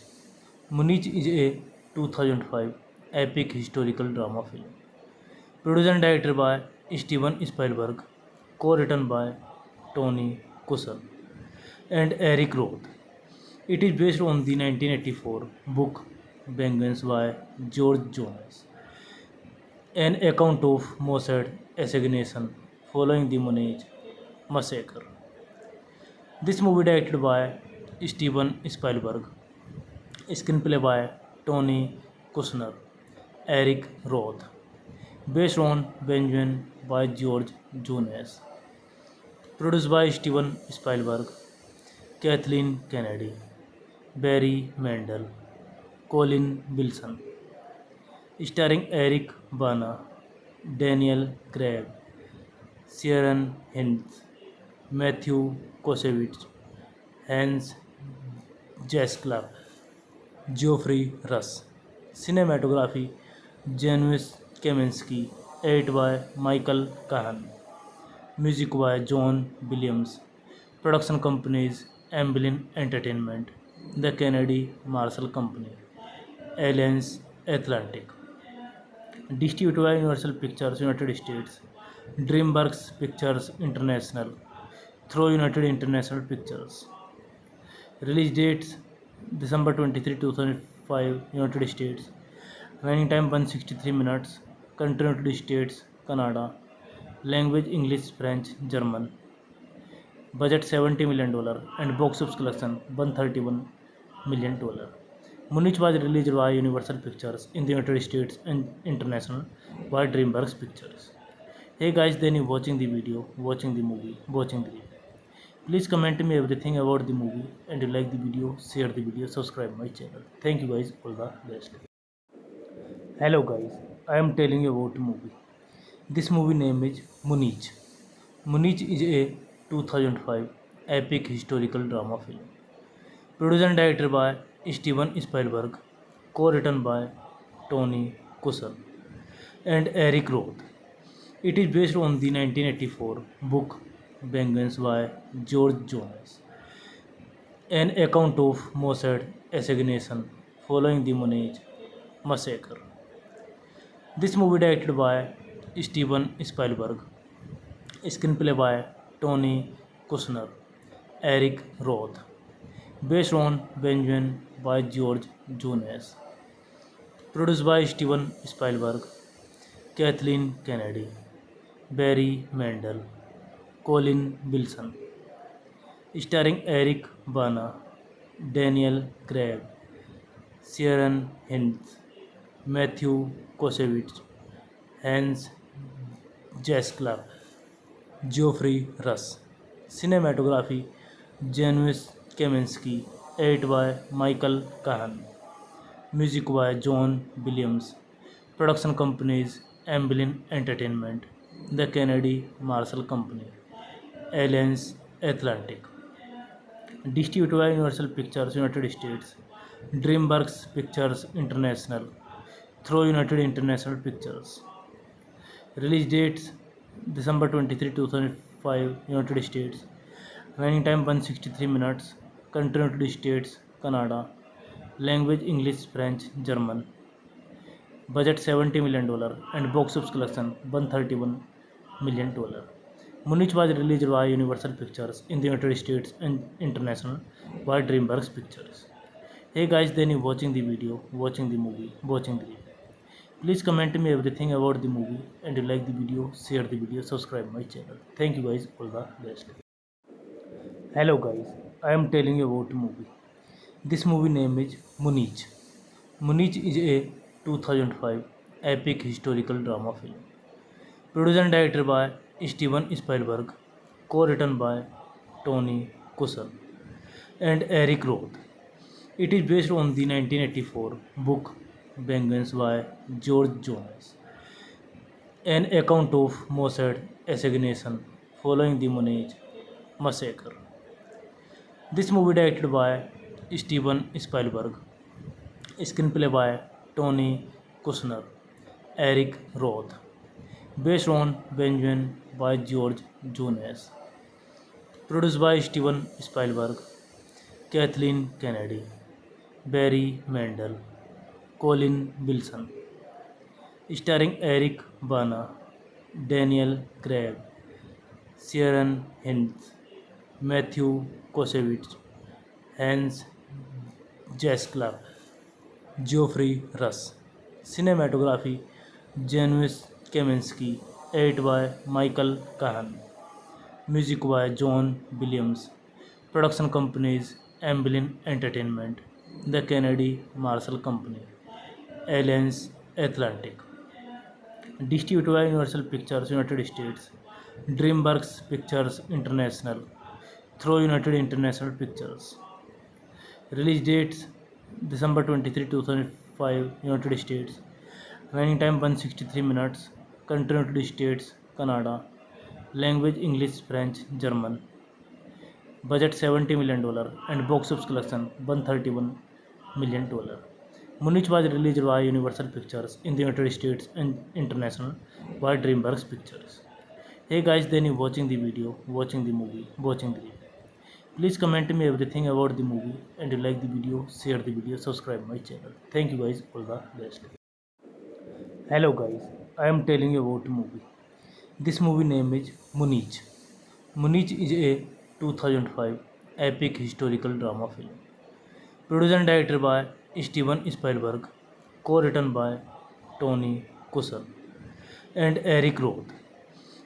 Speaker 1: Munich is a 2005 epic historical drama film. Produced and directed by Steven Spielberg, co-written by Tony Kushner and Eric Roth. It is based on the 1984 book Vengeance by George Jones, an account of Mossad assassination following the Munich massacre. This movie directed by Steven Spielberg, screenplay by Tony Kushner, Eric Roth, based on Benjamin by George Jones, produced by Steven Spielberg, Kathleen Kennedy, Barry Mendel, Colin Wilson, starring Eric Bana, Daniel Craig, Sharon Hinds, Matthew Kosevich, Hans Jaskla, Geoffrey Russ. Cinematography Janusz Kaminski, edited by Michael Kahan. Music by John Williams. Production companies Amblin Entertainment, The Kennedy Marshall Company, Alliance Atlantic. Distributed by Universal Pictures United States, DreamWorks Pictures International, through United International Pictures. Release dates December 23, 2005, United States. Running time 163 minutes. Country United States, Canada. Language English, French, German. Budget $70 million and box office collection $131 million. Munich was released by Universal Pictures in the United States and international by DreamWorks Pictures. Hey guys, then you watching the video, watching the movie, watching the review. Please comment me everything about the movie, and you like the video, share the video, subscribe my channel. Thank you guys, all the best. Hello guys, I am telling you about the movie. This movie name is Munich. Munich is a 2005 epic historical drama film. Produced and directed by Steven Spielberg, co-written by Tony Kushner and Eric Roth. It is based on the 1984 book Vengeance by George Jones, an account of Mossad assassination following the Munich massacre. This movie directed by Steven Spielberg, screenplay by Tony Kushner, Eric Roth, based on Benjamin by George Jones, produced by Steven Spielberg, Kathleen Kennedy, Barry Mendel, Colin Wilson, starring Eric Bana, Daniel Craig, Sharon Hinds, Matthew Kosevich, Hans Jaskla, Geoffrey Russ. Cinematography Janusz Kaminski, edited by Michael Kahan. Music by John Williams. Production companies Amblin Entertainment, The Kennedy Marshall Company, Alliance Atlantic. Distributed by Universal Pictures United States, DreamWorks Pictures International, through United International Pictures. Release dates December 23, 2005, United States. Running time 163 minutes. Country United States, Canada. Language English, French, German. Budget $70 million and box office collection $131 million. Munich was released by Universal Pictures in the United States and international by DreamWorks Pictures. Hey guys, then you watching the video, watching the movie, watching the review. Please comment me everything about the movie and you like the video, share the video, subscribe my channel. Thank you guys, all the best. Hello guys, I am telling you about the movie. This movie name is Munich. Munich is a 2005 epic historical drama film. Produced and directed by Steven Spielberg, co-written by Tony Kushner and Eric Roth. It is based on the 1984 book Vengeance by George Jones, an account of Mossad assassination following the Munich massacre. This movie directed by Steven Spielberg, screenplay by Tony Kushner, Eric Roth, based on Benjamin by George Jones, produced by Steven Spielberg, Kathleen Kennedy, Barry Mendel, Colin Wilson, starring Eric Bana, Daniel Craig, Sharon Hines, Matthew Kosevic, Hans Jaskla, Geoffrey Russ. Cinematography Janusz Kaminski, edit by Michael Kahan. Music by John Williams. Production companies Amblin Entertainment, The Kennedy Marshall Company, Alliance Atlantic. Distributed by Universal Pictures United States, DreamWorks Pictures International, through United International Pictures. Release dates December 23, 2005, United States. Running time 163 minutes. Country United States, Canada. Language English, French, German. Budget $70 million and box office collection $131 million. Munich was released by Universal Pictures in the United States and international by DreamWorks Pictures. Hey guys, then you watching the video, watching the movie, watching the review. Please comment me everything about the movie and you like the video, share the video, subscribe my channel. Thank you guys, all the best. Hello guys, I am telling you about the movie. This movie name is Munich. Munich is a 2005 epic historical drama film. Produced and directed by Steven Spielberg, co-written by Tony Kushner and Eric Roth.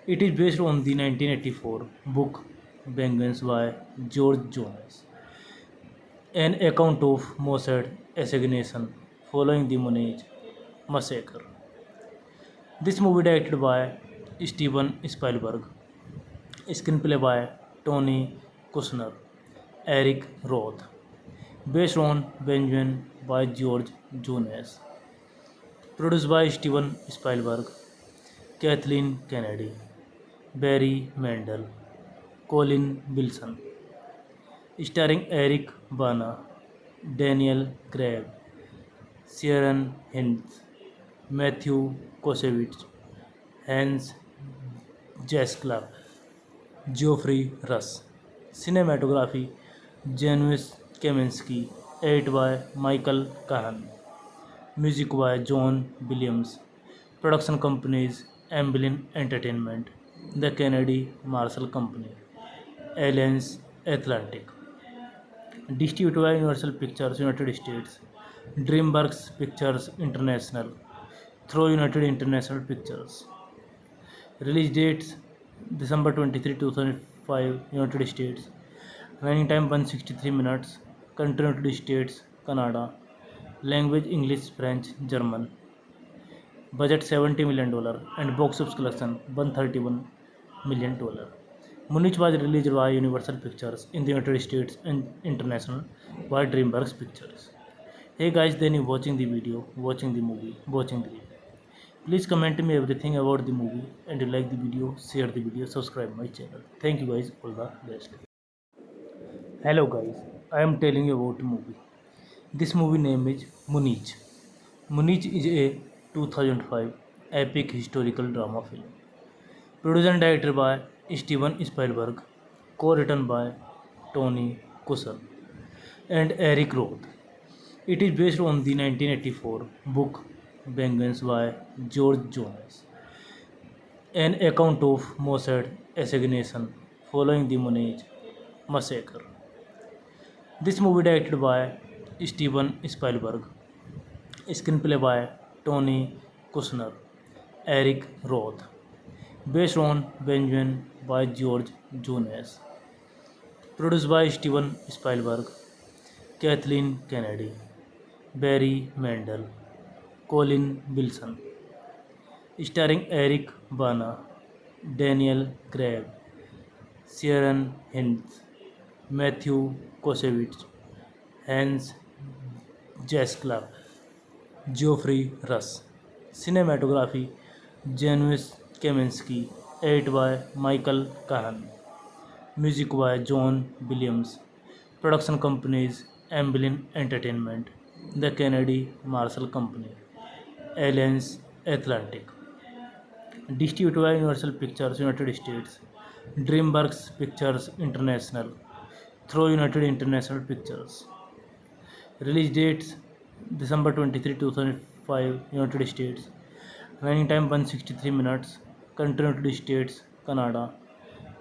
Speaker 1: It is based on the 1984 book Vengeance by George Jones, an account of Mossad assassination following the Munich massacre. This movie directed by Steven Spielberg, screenplay by Tony Kushner, Eric Roth, based on Benjamin by George Jones, produced by Steven Spielberg, Kathleen Kennedy, Barry Mendel, Colin Wilson, starring Eric Bana, Daniel Craig, Sharon Hines, Matthew Kosevic, Hans Jaskla, Geoffrey Russ. Cinematography Janusz Kaminski, edit by Michael Kahan. Music by John Williams. Production companies Amblin Entertainment, The Kennedy Marshall Company, Alliance Atlantic. Distributed by Universal Pictures United States, DreamWorks Pictures International, through United International Pictures. Release dates December 23, 2005, United States. Running time 163 minutes. Country United States, Canada. Language English, French, German. Budget $70 million and box office collection $131 million. Munich was released by Universal Pictures in the United States and international by DreamWorks Pictures. Hey guys, then you watching the video, watching the movie, watching the review. Please comment me everything about the movie and you like the video, share the video, subscribe my channel. Thank you guys, all the best. Hello guys, I am telling you about the movie. This movie name is Munich. Munich is a 2005 epic historical drama film. Produced and directed by Steven Spielberg, co-written by Tony Kushner and Eric Roth. It is based on the 1984 book Vengeance by George Jones, an account of Mossad assassination following the Munich massacre. This movie directed by Steven Spielberg, screenplay by Tony Kushner, Eric Roth, based on Benjamin by George Jones, produced by Steven Spielberg, Kathleen Kennedy, Barry Mendel, Colin Wilson, starring Eric Bana, Daniel Craig, Sharon Hines, Matthew Kosevich, Hans Jaskla, Geoffrey Rush. Cinematography Janusz Kaminski, edited by Michael Kahan. Music by John Williams. Production companies Amblin Entertainment, The Kennedy Marshall Company, Alliance Atlantic. Distributed by Universal Pictures United States, DreamWorks Pictures International, through United International Pictures. Release dates December 23, 2005, United States. Running time 163 minutes. Country United States, Canada.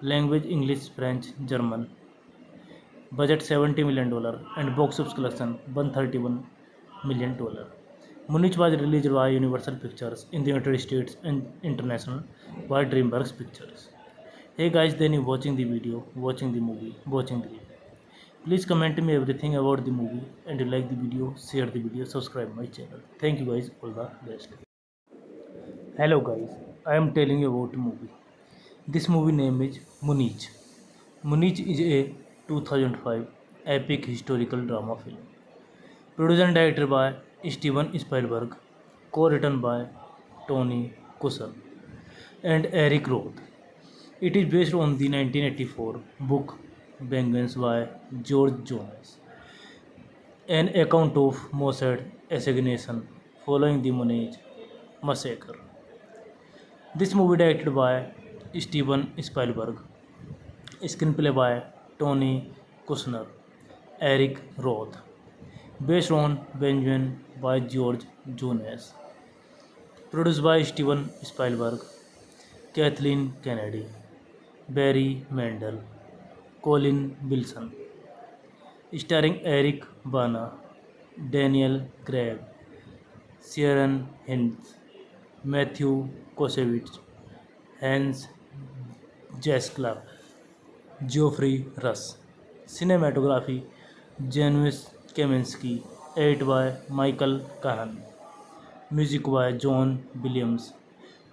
Speaker 1: Language English, French, German. Budget $70 million and box office collection $131 million. Munich was released by Universal Pictures in the United States and international by DreamWorks Pictures. Hey guys, then you watching the video, watching the movie, watching the review. Please comment me everything about the movie, and you like the video, share the video, subscribe my channel. Thank you guys, all the best. Hello guys, I am telling you about the movie. This movie name is Munich. Munich is a 2005 epic historical drama film. Produced and directed by Steven Spielberg, co-written by Tony Kushner and Eric Roth. It is based on the 1984 book Vengeance by George Jones, an account of Mossad assassination following the Munich massacre. This movie directed by Steven Spielberg, screenplay by Tony Kushner, Eric Roth, based on Benjamin by George Jones, produced by Steven Spielberg, Kathleen Kennedy, Barry Mendel, Colin Wilson, starring Eric Bana, Daniel Craig, Sharon Hines, Matthew Kosevich, Hans Jaskla, Geoffrey Rush. Cinematography Janusz Kaminski, edited by Michael Kahan. Music by John Williams.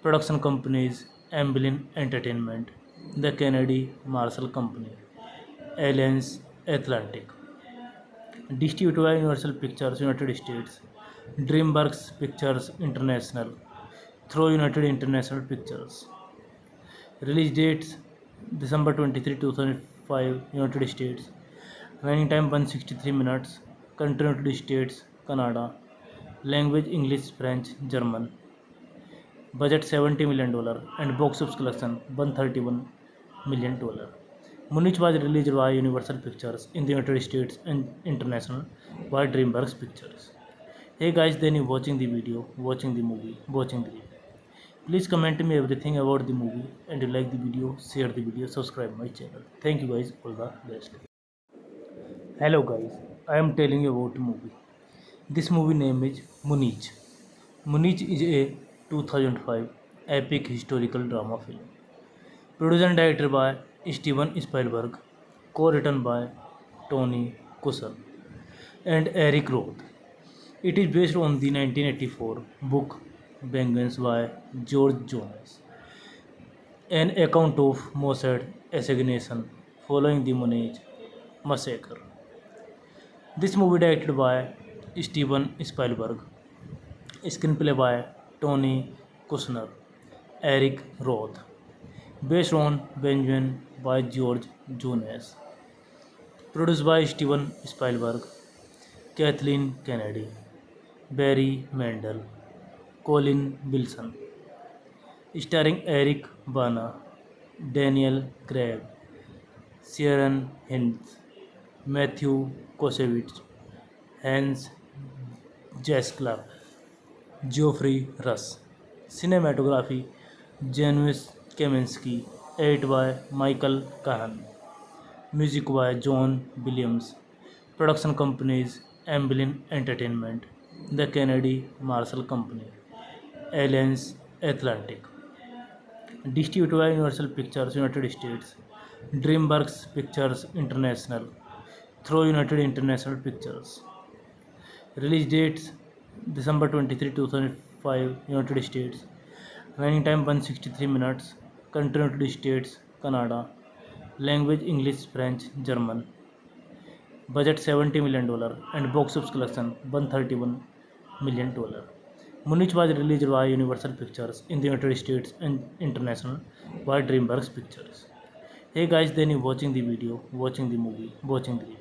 Speaker 1: Production companies Amblin Entertainment, The Kennedy Marshall Company, Alliance Atlantic. Distributed by Universal Pictures United States, DreamWorks Pictures International, through United International Pictures. Release dates December 23, 2005, United States. Running time 163 minutes. Country United States, Canada. Language English, French, German. Budget $70 million and box office collection $131 million. Munich was released by Universal Pictures in the United States and international by DreamWorks Pictures. Hey guys, then you watching the video, watching the movie, watching the review. Please comment me everything about the movie, and you like the video, share the video, subscribe my channel. Thank you guys, all the best. Hello guys, I am telling you about the movie. This movie name is Munich. Munich is a 2005 epic historical drama film. Produced and directed by Steven Spielberg, co-written by Tony Kushner and Eric Roth. It is based on the 1984 book Vengeance by George Jones, an account of Mossad assassination following the Munich massacre. This movie directed by Steven Spielberg, screenplay by Tony Kushner, Eric Roth, based on Benjamin by George Jones, produced by Steven Spielberg, Kathleen Kennedy, Barry Mendel, Colin Wilson, starring Eric Bana, Daniel Craig, Sharon Hinds, Matthew Kosevich, Hans Jaskla, Geoffrey Russ. Cinematography Janusz Kaminski, edited by Michael Kahan. Music by John Williams. Production companies Amblin Entertainment, The Kennedy Marshall Company, Alliance Atlantic. Distributed by Universal Pictures United States, DreamWorks Pictures International, through United International Pictures. Release dates December 23, 2005, United States. Running time 163 minutes. Country United States, Canada. Language English, French, German. Budget $70 million and box office collection $131 million. Munich was released by Universal Pictures in the United States and international by DreamWorks Pictures. Hey guys, then you watching the video, watching the movie, watching the review.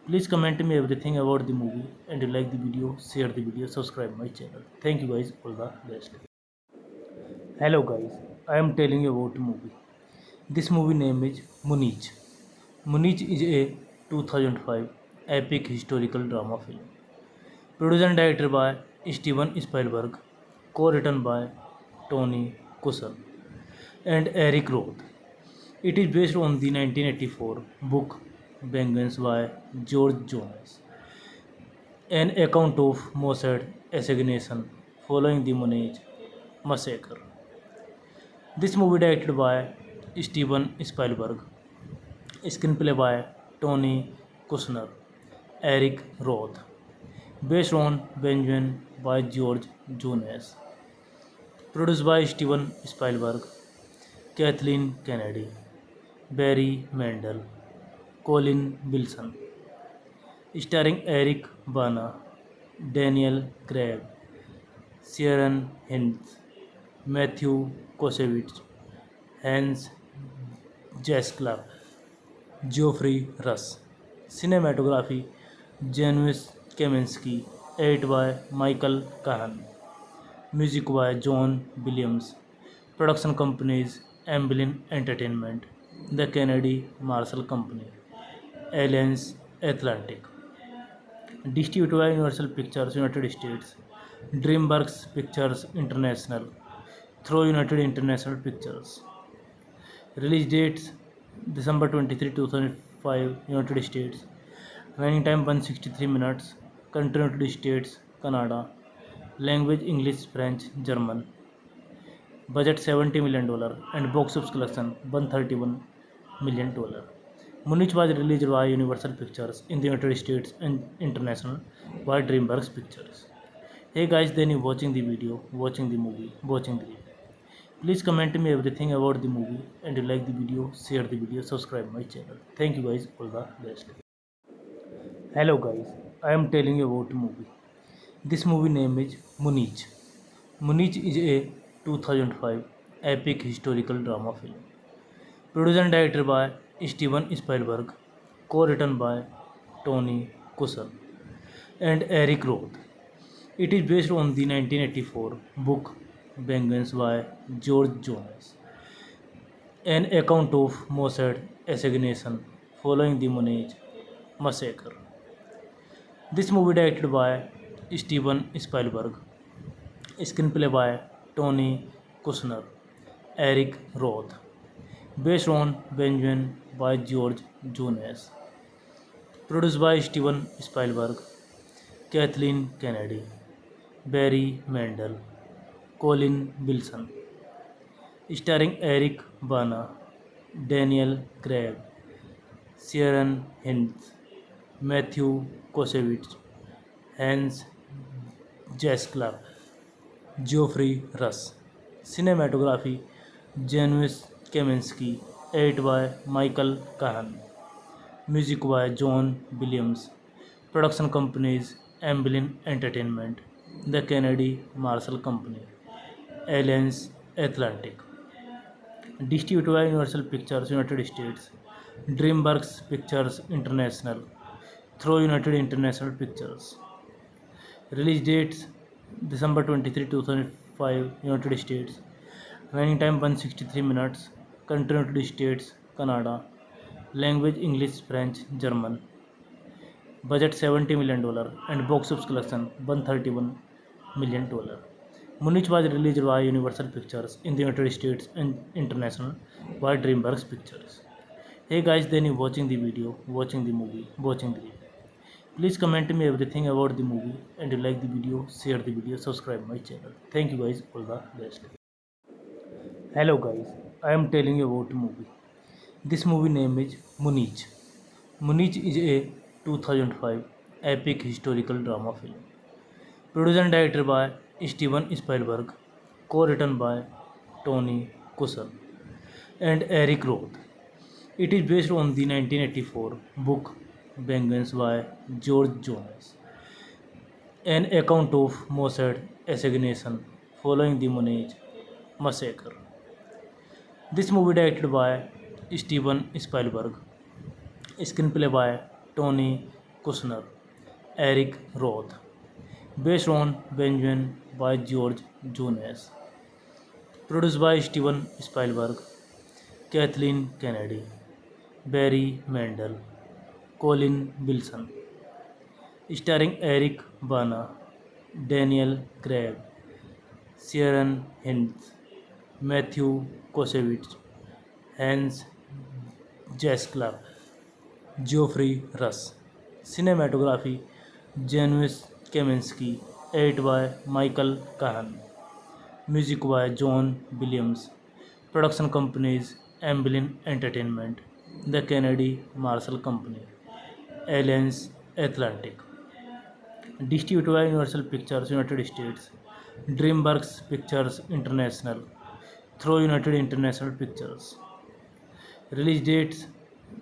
Speaker 1: Please comment me everything about the movie, and you like the video, share the video, subscribe my channel. Thank you guys, all the best. Hello guys, I am telling you about the movie. This movie name is Munich. Munich is a 2005 epic historical drama film. Produced and directed by Steven Spielberg, co-written by Tony Kushner and Eric Roth. It is based on the 1984 book Vengeance by George Jones, an account of Mossad assassination following the Munich massacre. This movie directed by Steven Spielberg, screenplay by Tony Kushner, Eric Roth, based on Benjamin by George Jones, produced by Steven Spielberg, Kathleen Kennedy, Barry Mendel, Colin Wilson, starring Eric Bana, Daniel Craig, Sharon Hinds, Matthew Kosevich, Hans Jaskla, Geoffrey Russ. Cinematography Janusz Kaminski, edited by Michael Kahan. Music by John Williams. Production companies Amblin Entertainment, The Kennedy Marshall Company, Alliance Atlantic. Distributed by Universal Pictures United States, DreamWorks Pictures International, through United International Pictures. Release dates December 23, 2005, United States. Running time 163 minutes. Country United States, Canada. Language English, French, German. Budget $70 million and box office collection $131 million. Munich was released by Universal Pictures in the United States and international by DreamWorks Pictures. Hey guys, then you watching the video, watching the movie, watching the review. Please comment me everything about the movie, and you like the video, share the video, subscribe my channel. Thank you guys, all the best. Hello guys, I am telling you about the movie. This movie name is Munich. Munich is a 2005 epic historical drama film. Produced and directed by Steven Spielberg, co-written by Tony Kushner and Eric Roth. It is based on the 1984 book Vengeance by George Jones, an account of Mossad assassination following the Munich massacre. This movie directed by Steven Spielberg, screenplay by Tony Kushner, Eric Roth, based on Benjamin by George Jones, produced by Steven Spielberg, Kathleen Kennedy, Barry Mendel, Colin Wilson, starring Eric Bana, Daniel Craig, Sharon Hinds, Matthew Kosevich, Hans Jaskla, Geoffrey Russ. Cinematography Janusz Kaminski, edited by Michael Kahan. Music by John Williams. Production companies Amblin Entertainment, The Kennedy Marshall Company, Alliance Atlantic. Distributed by Universal Pictures United States, DreamWorks Pictures International, through United International Pictures. Release dates December 23, 2005, United States. Running time 163 minutes. Country United States, Canada. Language English, French, German. Budget $70 million and box office collection $131 million. Munich was released by Universal Pictures in the United States and international by DreamWorks Pictures. Hey guys, then you watching the video, watching the movie, watching the review. Please comment me everything about the movie and you like the video, share the video, subscribe my channel. Thank you guys, all the best. Hello guys, I am telling you about a movie. This movie name is Munich. Munich is a 2005 epic historical drama film. Produced and directed by Steven Spielberg, co-written by Tony Kushner and Eric Roth. It is based on the 1984 book Vengeance by George Jones, an account of Mossad assassination following the Munich massacre. This movie directed by Steven Spielberg, screenplay by Tony Kushner, Eric Roth, based on Benjamin by George Jones, produced by Steven Spielberg, Kathleen Kennedy, Barry Mendel, Colin Wilson, starring Eric Bana, Daniel Craig, Sharon Hines, Matthew Kosevich, Hans Jaskla, Geoffrey Rush. Cinematography Janusz Kaminski, edited by Michael Kahan. Music by John Williams. Production companies Amblin Entertainment, The Kennedy Marshall Company, Alliance Atlantic. Distributed by Universal Pictures United States, DreamWorks Pictures International, through United International Pictures. Release dates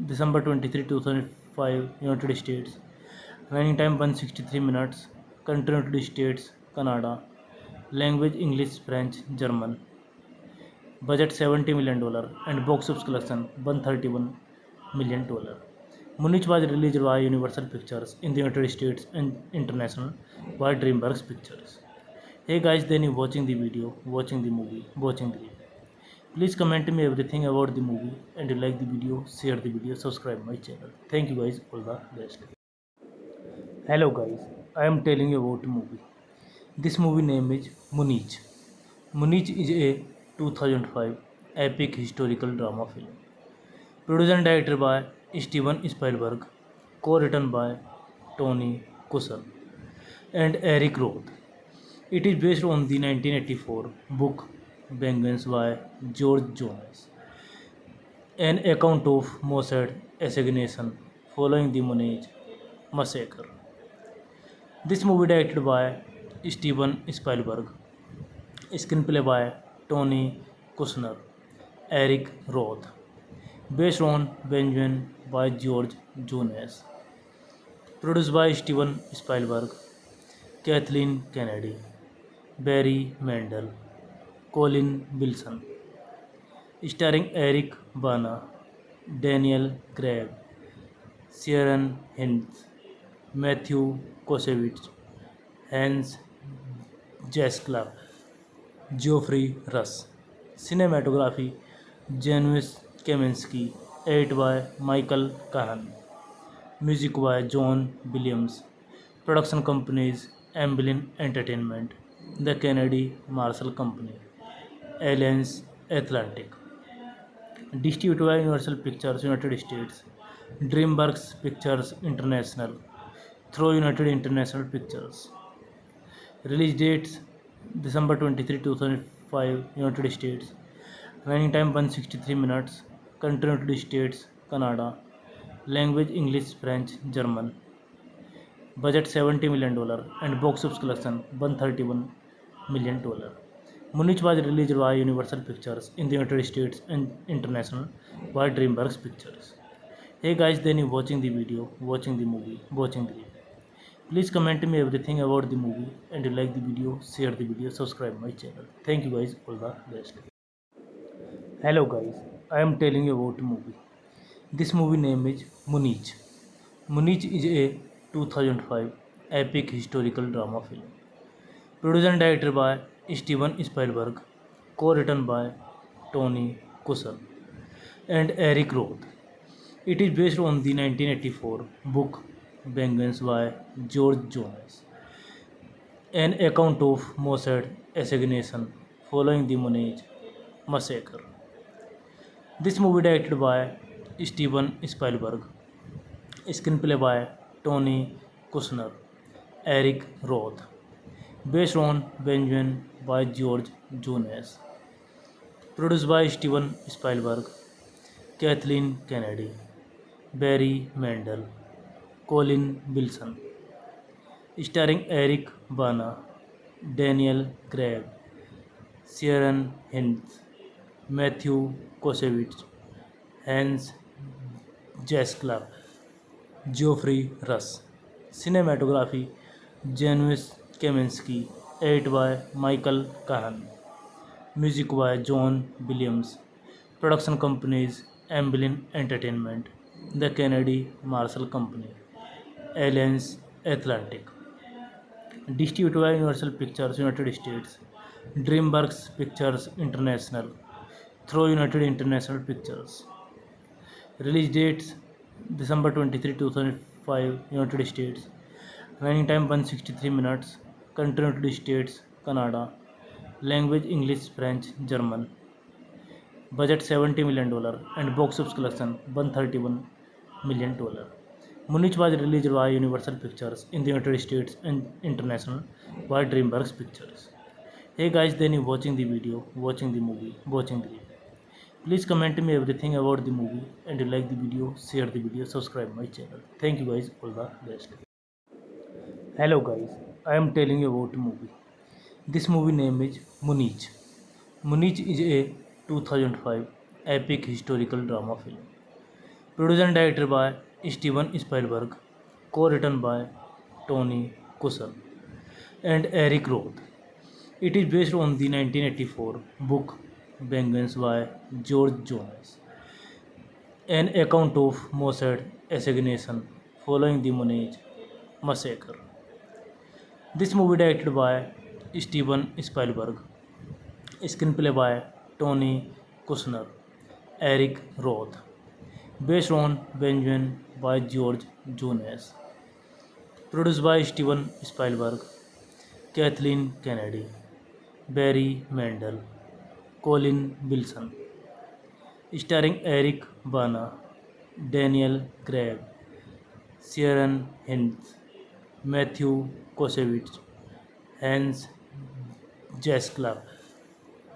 Speaker 1: December 23, 2005, United States. Running time 163 minutes. Country United States, Canada. Language English, French, German. Budget $70 million and box office collection $131 million. Munich was released by Universal Pictures in the United States and international by DreamWorks Pictures. Hey guys, then you watching the video, watching the movie, watching the review. Please comment me everything about the movie and you like the video, share the video, subscribe my channel. Thank you guys, all the best. Hello guys, I am telling you about a movie. This movie name is Munich. Munich is a 2005 epic historical drama film. Produced and directed by Steven Spielberg, co-written by Tony Kushner and Eric Roth. It is based on the 1984 book Vengeance by George Jones, an account of Mossad assassination following the Munich massacre. This movie directed by Steven Spielberg, screenplay by Tony Kushner, Eric Roth, based on Benjamin by George Jones, produced by Steven Spielberg, Kathleen Kennedy, Barry Mendel, Colin Wilson, starring Eric Bana, Daniel Craig, Sharon Hines, Matthew Kosevich, Hans Jaskla, Geoffrey Rush. Cinematography Janusz Kaminski, edited by Michael Kahan. Music by John Williams. Production companies Amblin Entertainment, The Kennedy Marshall Company, Alliance Atlantic. Distributed by Universal Pictures United States, DreamWorks Pictures International, through United International Pictures. Release dates December 23, 2005, United States. Running time 163 minutes. Country United States, Canada. Language English, French, German. Budget $70 million and box office collection $131 million. Munich was released by Universal Pictures in the United States and international by DreamWorks Pictures. Hey guys, then you watching the video, watching the movie, watching the review. Please comment me everything about the movie and you like the video, share the video, subscribe my channel. Thank you guys, all the best. Hello guys, I am telling you about a movie. This movie name is Munich. Munich is a 2005 epic historical drama film. Produced and directed by Steven Spielberg, co-written by Tony Kushner and Eric Roth. It is based on the 1984 book Vengeance by George Jones, an account of Mossad assassination following the Munich massacre. This movie directed by Steven Spielberg, screenplay by Tony Kushner, Eric Roth, based on Benjamin by George Jones, produced by Steven Spielberg, Kathleen Kennedy, Barry Mendel, Colin Wilson, starring Eric Bana, Daniel Craig, Sharon Hines, Matthew Kosevich, Hans Jaskla, Geoffrey Rush. Cinematography Janusz Kaminski, edited by Michael Kahan. Music by John Williams. Production companies Amblin Entertainment, The Kennedy Marshall Company, Alliance Atlantic. Distributed by Universal Pictures United States, DreamWorks Pictures International, through United International Pictures. Release dates December 23, 2005, United States. Running time 163 minutes. Country United States, Canada. Language English, French, German. Budget $70 million and box office collection $131 million. Munich was released by Universal Pictures in the United States and international by DreamWorks Pictures. Hey guys, then you watching the video, watching the movie, watching the review. Please comment me everything about the movie, and you like the video, share the video, subscribe my channel. Thank you guys, all the best. Hello guys, I am telling you about the movie. This movie name is Munich. Munich is a 2005 epic historical drama film. Produced and directed by Steven Spielberg, co-written by Tony Kushner and Eric Roth. It is based on the 1984 book Vengeance by George Jones, an account of Mossad assassination following the Munich massacre. This movie directed by Steven Spielberg, screenplay by Tony Kushner, Eric Roth, based on Benjamin by George Jones, produced by Steven Spielberg, Kathleen Kennedy, Barry Mendel, Colin Wilson, starring Eric Bana, Daniel Craig, Sharon Hines, Matthew Kosevich, Hans Jaskla,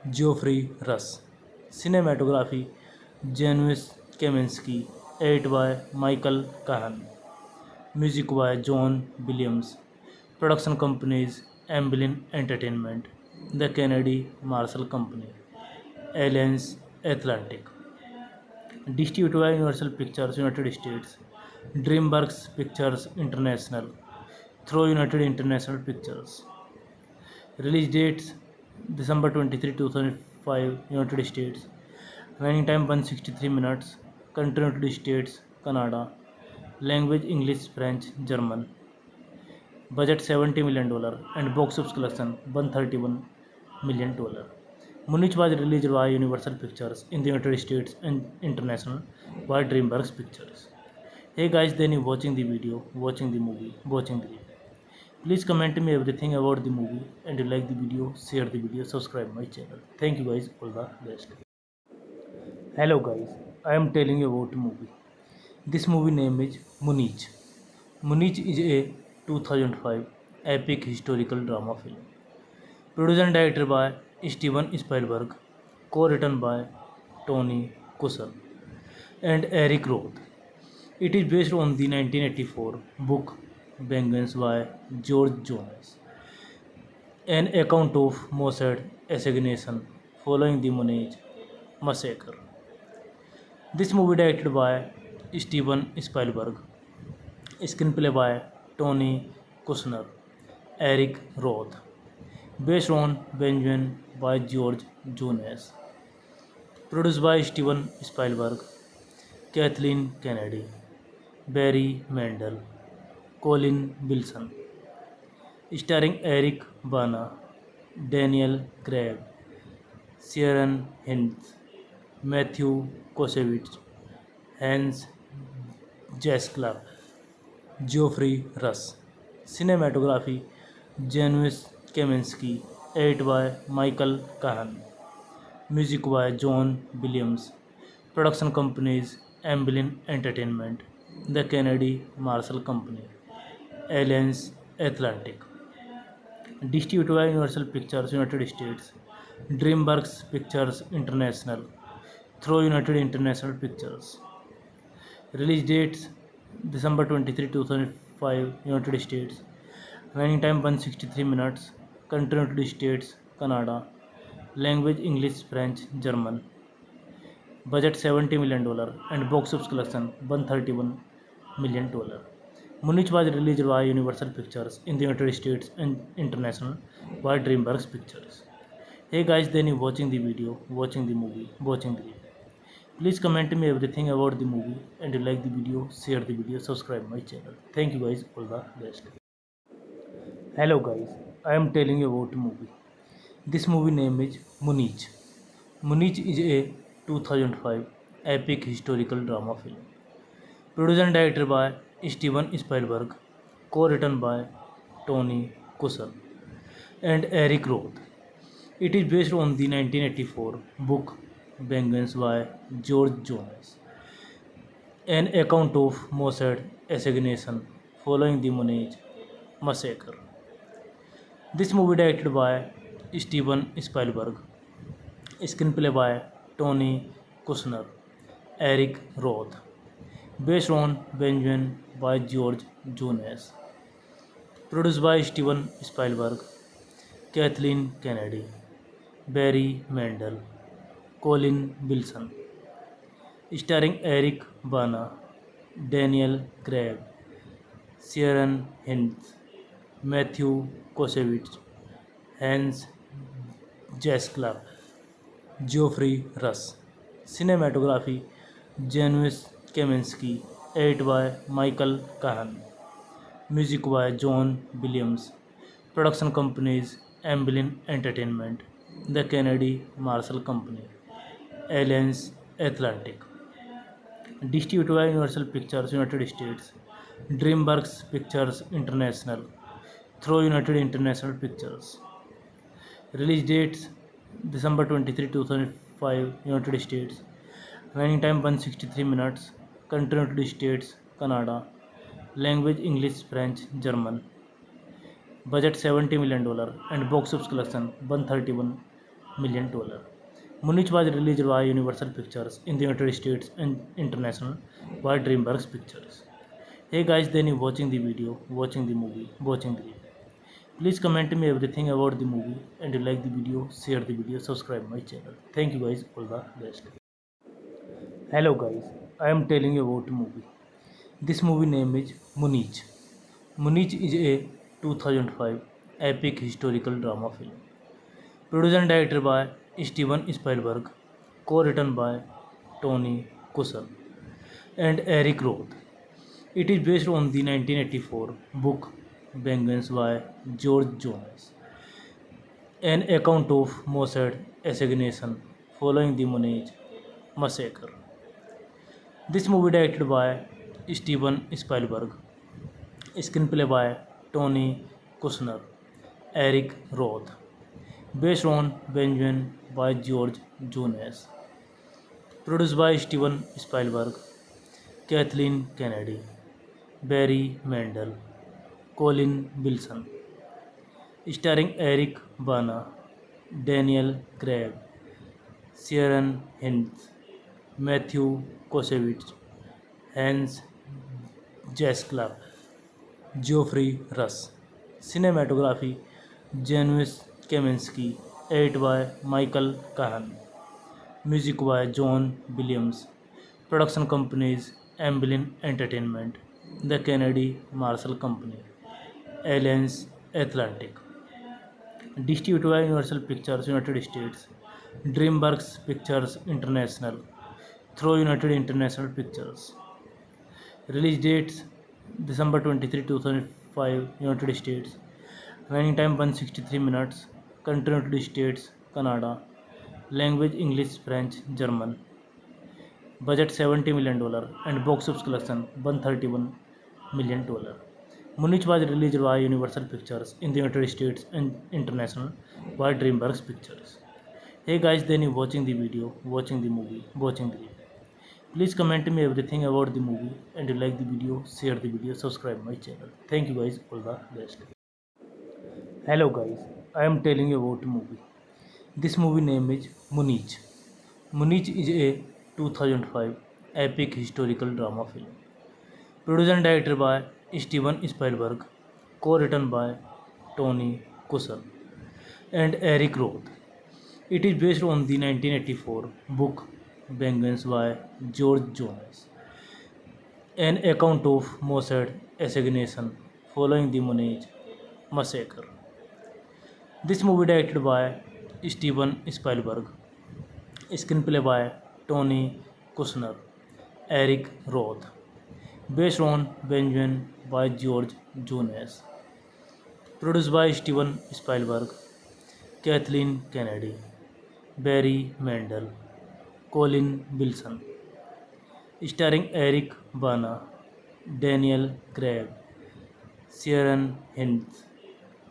Speaker 1: Geoffrey Rush. Cinematography Janusz Kaminski, edited by Michael Kahan. Music by John Williams. Production companies Amblin Entertainment, The Kennedy Marshall Company, Alliance Atlantic. Distributed by Universal Pictures United States, DreamWorks Pictures International, through United International Pictures. Release dates December 23, 2005, United States. Running time 163 minutes. Country United States, Canada. Language English, French, German. Budget $70 million and box office collection $131 million. Munich was released by Universal Pictures in the United States and international by DreamWorks Pictures. Hey guys, then you watching the video, watching the movie, watching the review. Please comment me everything about the movie, and you like the video, share the video, subscribe my channel. Thank you guys, all the best. Hello guys, I am telling you about the movie. This movie name is Munich. Munich is a 2005 epic historical drama film. Produced and directed by Steven Spielberg, co-written by Tony Kushner and Eric Roth. It is based on the 1984 book Vengeance by George Jones, an account of Mossad assassination following the Munich massacre. This movie directed by Steven Spielberg, screenplay by Tony Kushner, Eric Roth, based on Benjamin by George Jones, produced by Steven Spielberg, Kathleen Kennedy, Barry Mendel, Colin Wilson, starring Eric Bana, Daniel Craig, Sharon Hinds, Matthew Kosevich, Hans Jaskla, Geoffrey Russ. Cinematography Janusz Kaminski, edited by Michael Kahan. Music by John Williams. Production companies Amblin Entertainment, The Kennedy Marshall Company, Alliance Atlantic. Distributed by Universal Pictures United States, DreamWorks Pictures International, through United International Pictures. Release dates December 23, 2005, United States. Running time 163 minutes. Country United States, Canada. Language English, French, German. Budget $70 million and box office collection $131 million. Munich was released by Universal Pictures in the United States and international by DreamWorks Pictures. Hey guys, then you watching the video, watching the movie, watching the review. Please comment me everything about the movie, and you like the video, share the video, subscribe my channel. Thank you guys, all the best. Hello guys, I am telling you about the movie. This movie name is Munich. Munich is a 2005 epic historical drama film. Produced and directed by Steven Spielberg, co-written by Tony Kushner and Eric Roth. It is based on the 1984 book Vengeance by George Jones, an account of Mossad assassination following the Munich massacre. This movie directed by Steven Spielberg, screenplay by Tony Kushner, Eric Roth, based on Benjamin by George Jones, produced by Steven Spielberg, Kathleen Kennedy, Barry Mendel, Colin Wilson, starring Eric Bana, Daniel Craig, Sharon Hinds, Matthew Kosevich, Hans Jaskla, Geoffrey Russ. Cinematography Janusz Kaminski, edited by Michael Kahan. Music by John Williams. Production companies Amblin Entertainment, The Kennedy Marshall Company, Alliance Atlantic. Distributed by Universal Pictures United States, DreamWorks Pictures International, through United International Pictures. Release dates December 23, 2005, United States. Running time 163 minutes. Country United States, Canada. Language English, French, German. Budget $70 million and box office collection $131 million. Munich was released by Universal Pictures in the United States and international by DreamWorks Pictures. Hey guys, then you watching the video, watching the movie, watching the review. Please comment me everything about the movie, and you like the video, share the video, subscribe my channel. Thank you guys, all the best. Hello guys, I am telling you about the movie. This movie name is Munich. Munich is a 2005 epic historical drama film. Produced and directed by Steven Spielberg, co-written by Tony Kushner and Eric Roth. It is based on the 1984 book Vengeance by George Jones, an account of Mossad assassination following the Munich massacre. This movie directed by Steven Spielberg, screenplay by Tony Kushner, Eric Roth, based on Benjamin by George Jones, produced by Steven Spielberg, Kathleen Kennedy, Barry Mendel, Colin Wilson, starring Eric Bana, Daniel Craig, Sharon Hinds, Matthew Kosevich, Hans Jaskla, Geoffrey Russ. Cinematography Janusz Kaminski, edited by Michael Kahan. Music by John Williams. Production companies Amblin Entertainment, The Kennedy Marshall Company, Alliance Atlantic. Distributed by Universal Pictures United States, DreamWorks Pictures International, through United International Pictures. Release dates December 23, 2005, United States. Running time 163 minutes. Country United States, Canada. Language English, French, German. Budget $70 million and box office collection $131 million. Munich was released by Universal Pictures in the United States and international by DreamWorks Pictures. Hey guys, then you watching the video, watching the movie, watching the review. Please comment me everything about the movie, and you like the video, share the video, subscribe my channel. Thank you guys, all the best. Hello guys, I am telling you about a movie. This movie name is Munich. Munich is a 2005 epic historical drama film. Produced and directed by Steven Spielberg, co-written by Tony Kushner and Eric Roth. It is based on the 1984 book Vengeance by George Jones, an account of Mossad assassination following the Munich massacre. This movie directed by Steven Spielberg, screenplay by Tony Kushner, Eric Roth, based on Benjamin by George Jones, produced by Steven Spielberg, Kathleen Kennedy, Barry Mendel, Colin Wilson, starring Eric Bana, Daniel Craig, Sharon Hines,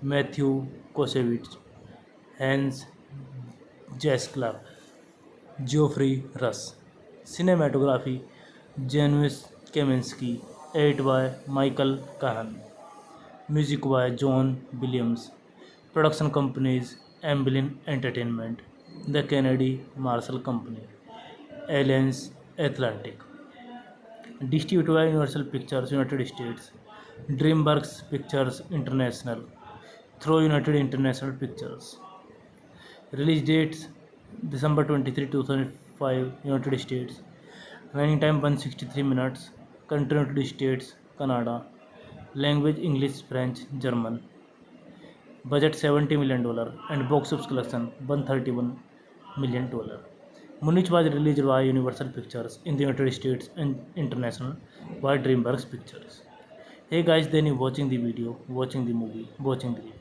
Speaker 1: Matthew Kossevich, Hans Jaskla, Geoffrey Rush. Cinematography Janusz Kaminski, edit by Michael Kahan. Music by John Williams. Production companies Amblin Entertainment, The Kennedy Marshall Company, Alliance Atlantic. Distributed by Universal Pictures United States, DreamWorks Pictures International, through United International Pictures. Release dates December 23, 2005, United States. Running time 163 minutes. Country United States, Canada. Language English, French, German. Budget $70 million and box office collection $131 million. Munich was released by Universal Pictures in the United States and international by DreamWorks Pictures. Hey guys, then you watching the video, watching the movie, watching the review.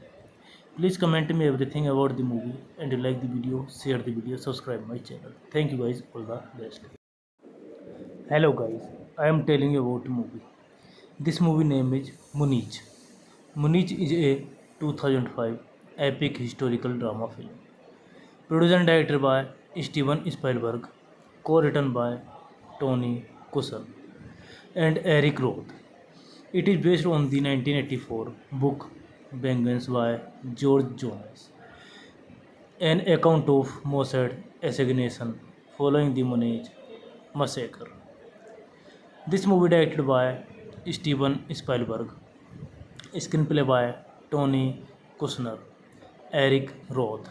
Speaker 1: Please comment me everything about the movie, and you like the video, share the video, subscribe my channel. Thank you guys, all the best. Hello guys, I am telling you about a movie. This movie name is Munich. Munich is a 2005 epic historical drama film. Produced and directed by Steven Spielberg, co-written by Tony Kushner and Eric Roth. It is based on the 1984 book Vengeance by George Jones, an account of Mossad assassination following the Munich massacre. This movie directed by Steven Spielberg, screenplay by Tony Kushner, Eric Roth,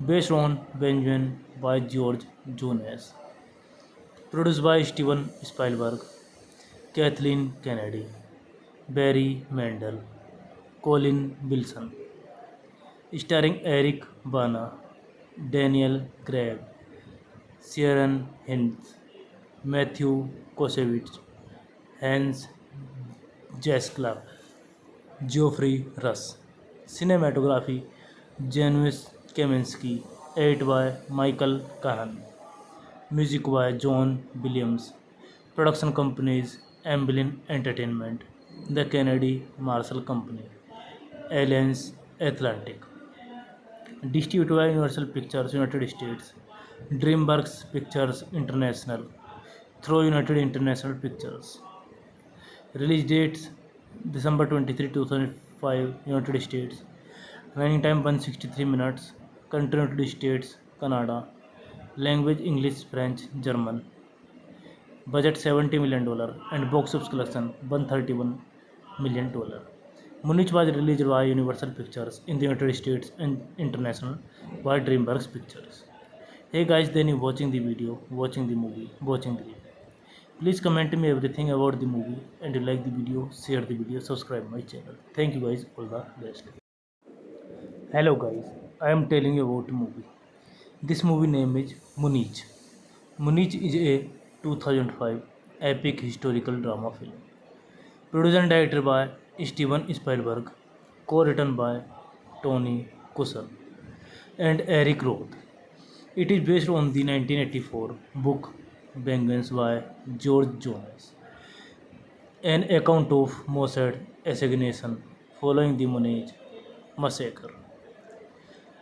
Speaker 1: based on Benjamin by George Jones, produced by Steven Spielberg, Kathleen Kennedy, Barry Mendel, Colin Wilson, starring Eric Bana, Daniel Craig, Sharon Hines, Matthew Kossevich, Hans Jaskla, Geoffrey Rush. Cinematography Janusz Kaminski, edit by Michael Kahan. Music by John Williams. Production companies Amblin Entertainment, The Kennedy Marshall Company, Alliance Atlantic. Distributed by Universal Pictures United States, DreamWorks Pictures International, through United International Pictures. Release dates December 23, 2005, United States. Running time 163 minutes. Country United States, Canada. Language English, French, German. Budget $70 million and box office collection $131 million. Munich was released by Universal Pictures in the United States and international by DreamWorks Pictures. Hey guys, then you watching the video, watching the movie, watching the review. Please comment me everything about the movie, and you like the video, share the video, subscribe my channel. Thank you guys, all the best. Hello guys, I am telling you about a movie. This movie name is Munich. Munich is a 2005 epic historical drama film. Produced and directed by Steven Spielberg, co-written by Tony Kushner and Eric Roth. It is based on the 1984 book Vengeance by George Jones, an account of Mossad assassination following the Monet massacre.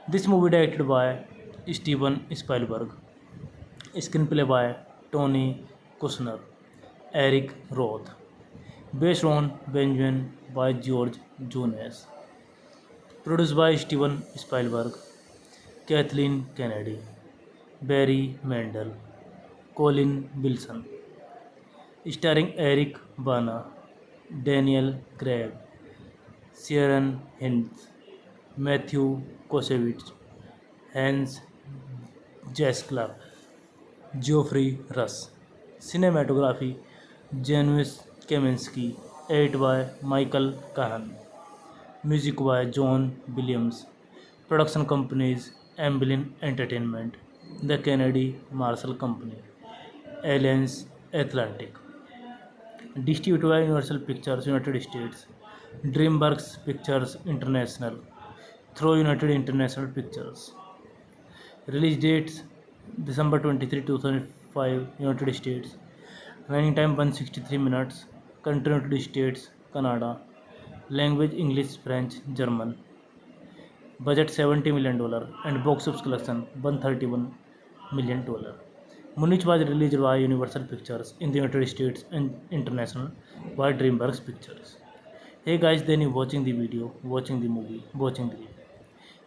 Speaker 1: This movie directed by Steven Spielberg, screenplay by Tony Kushner, Eric Roth, based on Benjamin by George Jones, produced by Steven Spielberg, Kathleen Kennedy, Barry Mendel, Colin Wilson, starring Eric Bana, Daniel Craig, Sharon Hines, Matthew Kosevich, Hans Jaskla, Geoffrey Rush. Cinematography Janusz Kaminski, edited by Michael Kahan. Music by John Williams. Production companies Amblin Entertainment, The Kennedy Marshall Company, Alliance Atlantic. Distributed by Universal Pictures United States, DreamWorks Pictures International, through United International Pictures. Release dates December 23, 2005, United States. Running time 163 minutes. Country United States, Canada. Language English, French, German. Budget $70 million and box office collection $131 million. Munich was released by Universal Pictures in the United States and international by DreamWorks Pictures. Hey guys, then you watching the video, watching the movie, watching the review.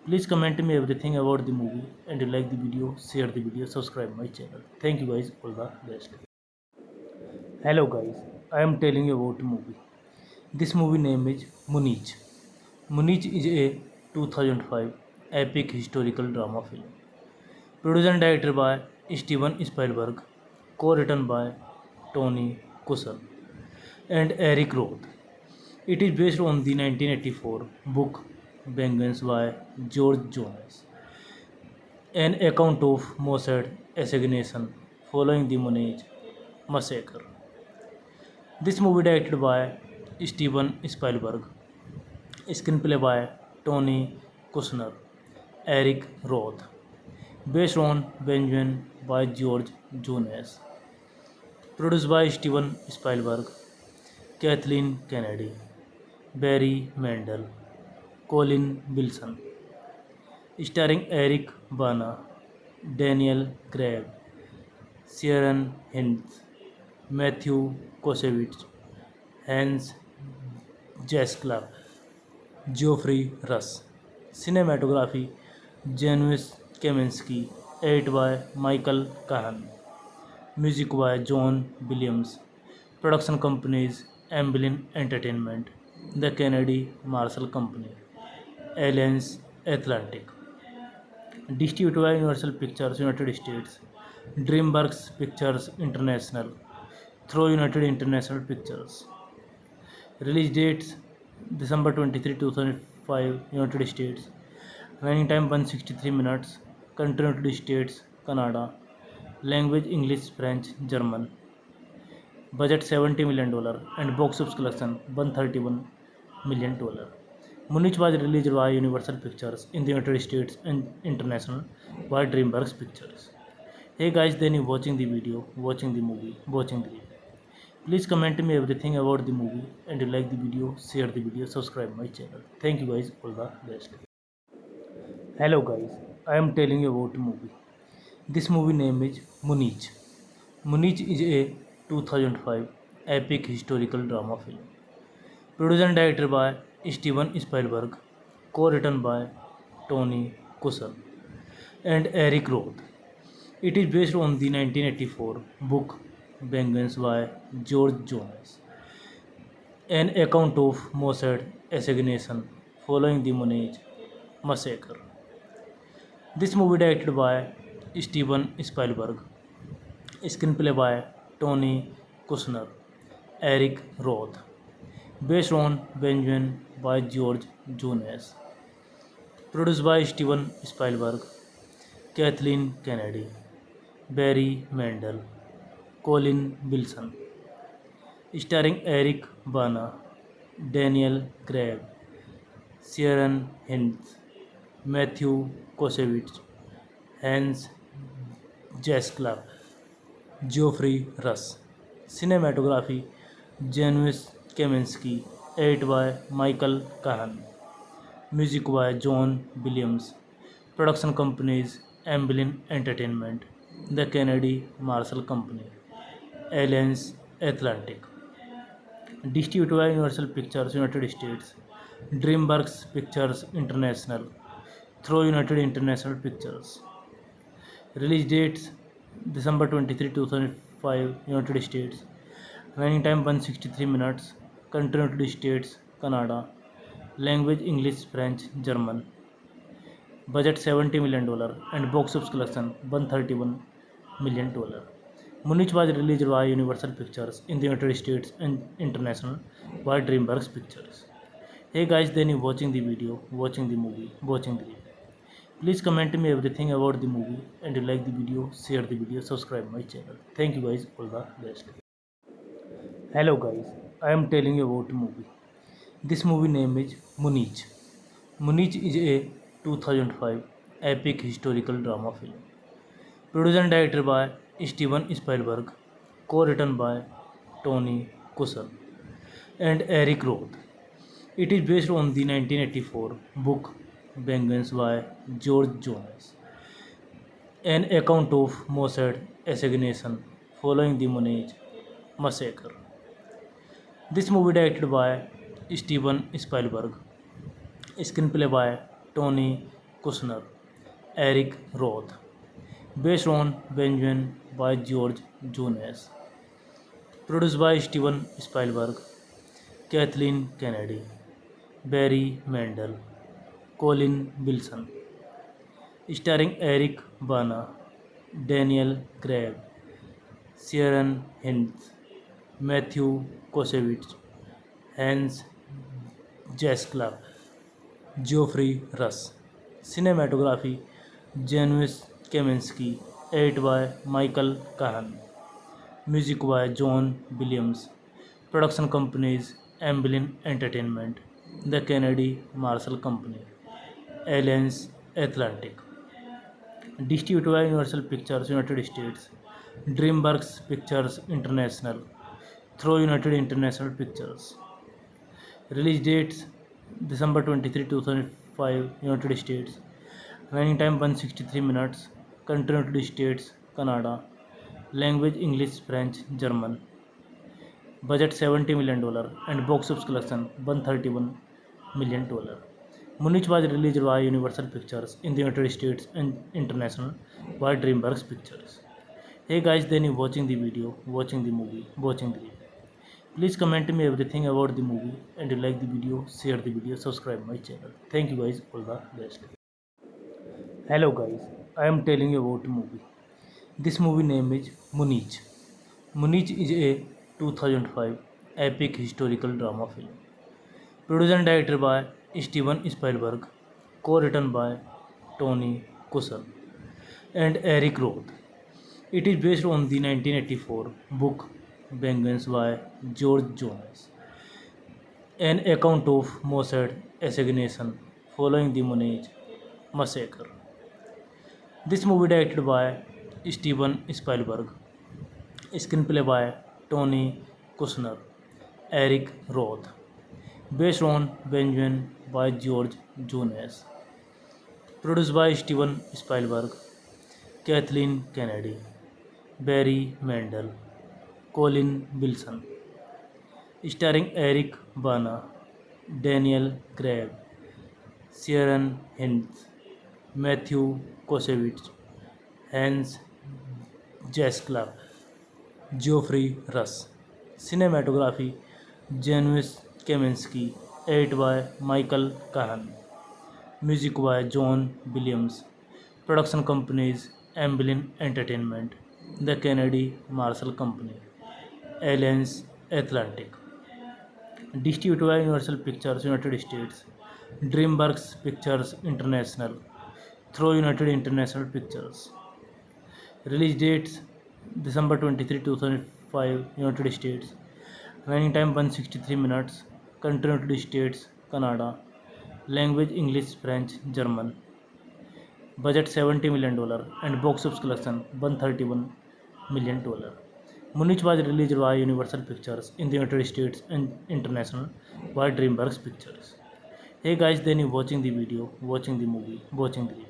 Speaker 1: Please comment me everything about the movie, and you like the video, share the video, subscribe my channel. Thank you guys, all the best. Hello guys, I am telling you about the movie. This movie name is Munich. Munich is a 2005 epic historical drama film. Produced and directed by Steven Spielberg, co-written by Tony Kushner and Eric Roth. It is based on the 1984 book Vengeance by George Jones, an account of Mossad assassination following the Monet massacre. This movie directed by Steven Spielberg, screenplay by Tony Kushner, Eric Roth, based on Benjamin by George Jones, produced by Steven Spielberg, Kathleen Kennedy, Barry Mendel, Colin Wilson, starring Eric Bana, Daniel Craig, Sharon Hines, Matthew Kosevich, Hans Jaskla, Geoffrey Rush. Cinematography Janusz Kaminski, edited by Michael Kahan. Music by John Williams. Production companies Amblin Entertainment, The Kennedy Marshall Company, Alliance Atlantic. Distributed by Universal Pictures United States, DreamWorks Pictures International, through United International Pictures. Release dates December 23, 2005, United States. Running time 163 minutes. Country United States, Canada. Language English, French, German. Budget $70 million and box office collection $131 million. Munich was released by Universal Pictures in the United States and international by DreamWorks Pictures. Hey guys, then you watching the video, watching the movie, watching the review. Please comment me everything about the movie, and you like the video, share the video, subscribe my channel. Thank you guys, all the best. Hello guys, I am telling you about the movie. This movie name is Munich. Munich is a 2005 epic historical drama film. Produced and directed by Steven Spielberg, co-written by Tony Kushner and Eric Roth. It is based on the 1984 book Vengeance by George Jones, an account of Mossad assassination following the Monet massacre. This movie directed by Steven Spielberg, screenplay by Tony Kushner, Eric Roth, based on Benjamin by George Jones, produced by Steven Spielberg, Kathleen Kennedy, Barry Mendel, Colin Wilson, starring Eric Bana, Daniel Craig, Sharon Hines, Matthew Kosevich, Hans Jazz Club, Geoffrey Rush. Cinematography, Janusz Kaminski. Edit by Michael Kahan. Music by John Williams. Production companies, Amblin Entertainment, The Kennedy Marshall Company, Alliance Atlantic. Distributed by Universal Pictures United States, DreamWorks Pictures International, through United International Pictures. Release dates December 23, 2005, United States. Running time 163 minutes. Country United States, Canada. Language English, French, German. Budget $70 million and box office collection $131 million. Munich was released by Universal Pictures in the United States and international by DreamWorks Pictures. Hey guys, then you watching the video, watching the movie, watching the review. Please comment me everything about the movie, and you like the video, share the video, subscribe my channel. Thank you guys, all the best. Hello guys, I am telling you about a movie. This movie name is Munich. Munich is a 2005 epic historical drama film. Produced and directed by Steven Spielberg, co-written by Tony Kushner and Eric Roth. It is based on the 1984 book Vengeance by George Jones, an account of Mossad assassination following the Munich massacre. This movie directed by Steven Spielberg, screenplay by Tony Kushner, Eric Roth, based on Vengeance by George Jones, produced by Steven Spielberg, Kathleen Kennedy, Barry Mendel, Colin Wilson, starring Eric Bana, Daniel Craig, Sharon Hines, Matthew Kossevich, Hans Jaskla, Geoffrey Rush. Cinematography, Janusz Kaminski. Edit by Michael Kahan. Music by John Williams. Production companies, Amblin Entertainment, The Kennedy Marshall Company, Alliance Atlantic. Distributed by Universal Pictures United States, DreamWorks Pictures International, through United International Pictures. Release dates December 23, 2005, United States. Running time 163 minutes. Country United States, Canada. Language English, French, German. Budget $70 million and box office collection $131 million. Munich was released by Universal Pictures in the United States and international by DreamWorks Pictures. Hey guys, then you watching the video, watching the movie, watching the review. Please comment me everything about the movie, and you like the video, share the video, subscribe my channel. Thank you guys, all the best. Hello guys, I am telling you about a movie. This movie name is Munich. Munich is a 2005 epic historical drama film. Produced and directed by Steven Spielberg, co-written by Tony Kushner and Eric Roth. It is based on the 1984 book Vengeance by George Jones, an account of Mossad assassination following the Munich massacre. This movie directed by Steven Spielberg, screenplay by Tony Kushner, Eric Roth, based on Vengeance by George Jones, produced by Steven Spielberg, Kathleen Kennedy, Barry Mendel, Colin Wilson, starring Eric Bana, Daniel Craig, Sharon Hines, Matthew Kossevich, Hans Jaskla, Geoffrey Rush. Cinematography, Janusz Kaminski. Edit by Michael Kahan. Music by John Williams. Production companies, Amblin Entertainment, The Kennedy Marshall Company, Alliance Atlantic. Distributed by Universal Pictures United States, DreamWorks Pictures International, through United International Pictures. Release dates December 23, 2005, United States. Running time 163 minutes. Country United States, Canada. Language English, French, German. Budget $70 million and box office collection $131 million. Munich was released by Universal Pictures in the United States and international by DreamWorks Pictures. Hey guys, then you watching the video, watching the movie, watching the review.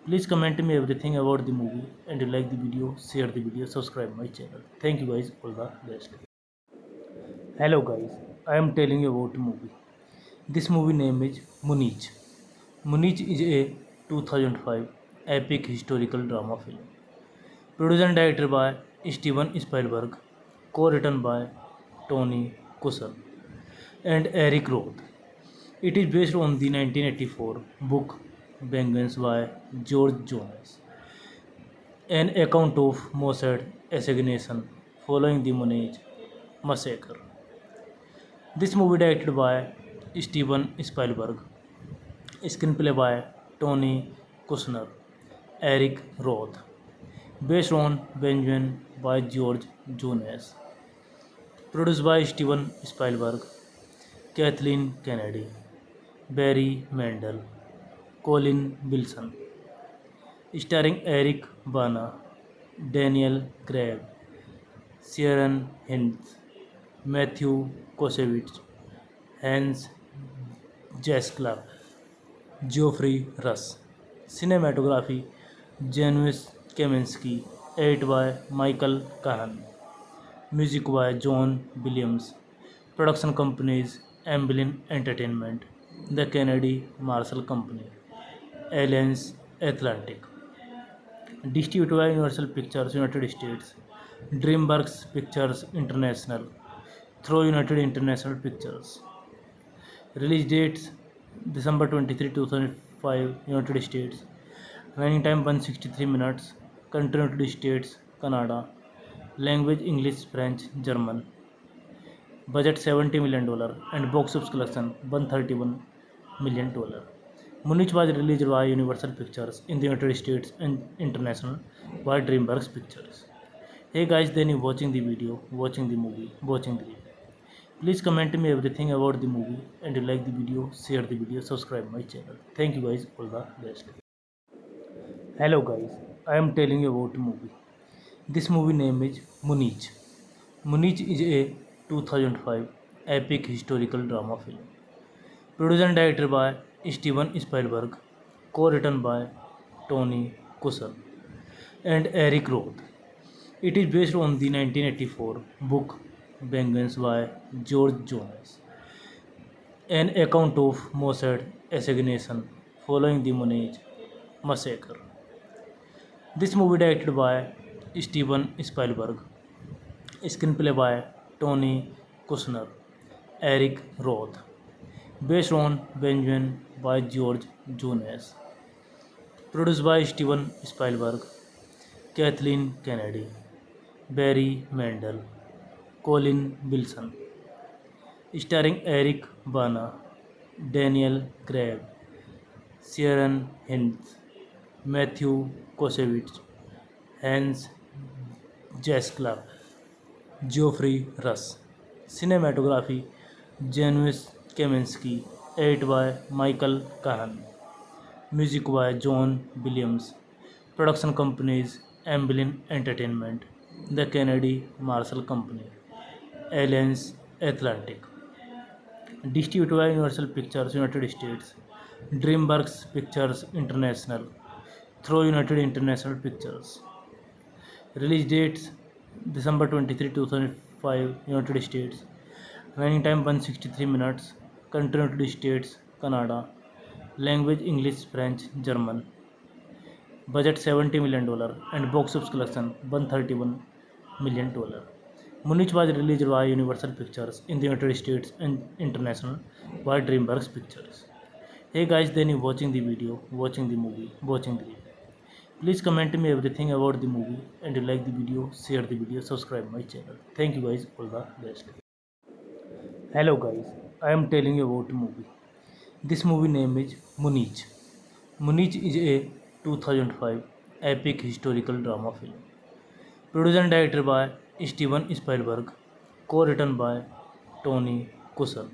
Speaker 1: Please comment me everything about the movie and you like the video, share the video, subscribe my channel. Thank you guys, all the best. Hello guys, I am telling you about a movie. This movie name is Munich. Munich is a 2005 epic historical drama film. Produced and directed by Steven Spielberg, co-written by Tony Kushner and Eric Roth. It is based on the 1984 book Vengeance by George Jones, an account of Mossad assassination following the Munich massacre. This movie directed by Steven Spielberg, screenplay by Tony Kushner, Eric Roth, based on Benjamin by George Jones, produced by Steven Spielberg, Kathleen Kennedy, Barry Mendel, Colin Wilson, starring Eric Bana, Daniel Craig, Sharon Hines, Matthew Kosevich, Hans Jaskla, Geoffrey Rush. Cinematography Janusz Kaminski, edit by Michael Kahan. Music by John Williams. Production companies Amblin Entertainment, The Kennedy Marshall Company, Alliance Atlantic. Distributed by Universal Pictures United States, DreamWorks Pictures International, through United International Pictures. Release dates December 23, 2005, United States. Running time 163 minutes. Country United States, Canada. Language English, French, German. Budget $70 million and box office collection $131 million. Munich was released by Universal Pictures in the United States and international by DreamWorks Pictures. Hey guys, then you watching the video, watching the movie, watching the review. Please comment me everything about the movie and you like the video, share the video, subscribe my channel. Thank you guys, all the best. Hello guys, I am telling you about a movie. This movie name is Munich. Munich is a 2005 epic historical drama film. Produced and directed by Steven Spielberg, co-written by Tony Kushner and Eric Roth. It is based on the 1984 book Vengeance by George Jones, an account of Mossad assassination following the Munich massacre. This movie directed by Steven Spielberg, screenplay by Tony Kushner, Eric Roth, based on Benjamin by George Jones, produced by Steven Spielberg, Kathleen Kennedy, Barry Mendel, Colin Wilson, starring Eric Bana, Daniel Craig, Sharon Hines, Matthew Kosevich, Hans Jaskla, Geoffrey Rush. Cinematography Janusz Kaminski, edit by Michael Kahan. Music by John Williams. Production companies Amblin Entertainment, The Kennedy Marshall Company, Alliance Atlantic. Distributed by Universal Pictures United States, DreamWorks Pictures International, through United International Pictures. Release dates December 23, 2005, United States. Running time 163 minutes. Country United States, Canada. Language English, French, German. Budget $70 million and box office collection $131 million. Munich was released by Universal Pictures in the United States and international by DreamWorks Pictures. Hey guys, then you watching the video, watching the movie, watching the review. Please comment me everything about the movie and you like the video, share the video, subscribe my channel. Thank you guys, all the best. Hello guys, I am telling you about a movie. This movie name is Munich. Munich is a 2005 epic historical drama film. Produced and directed by Steven Spielberg, co-written by Tony Kushner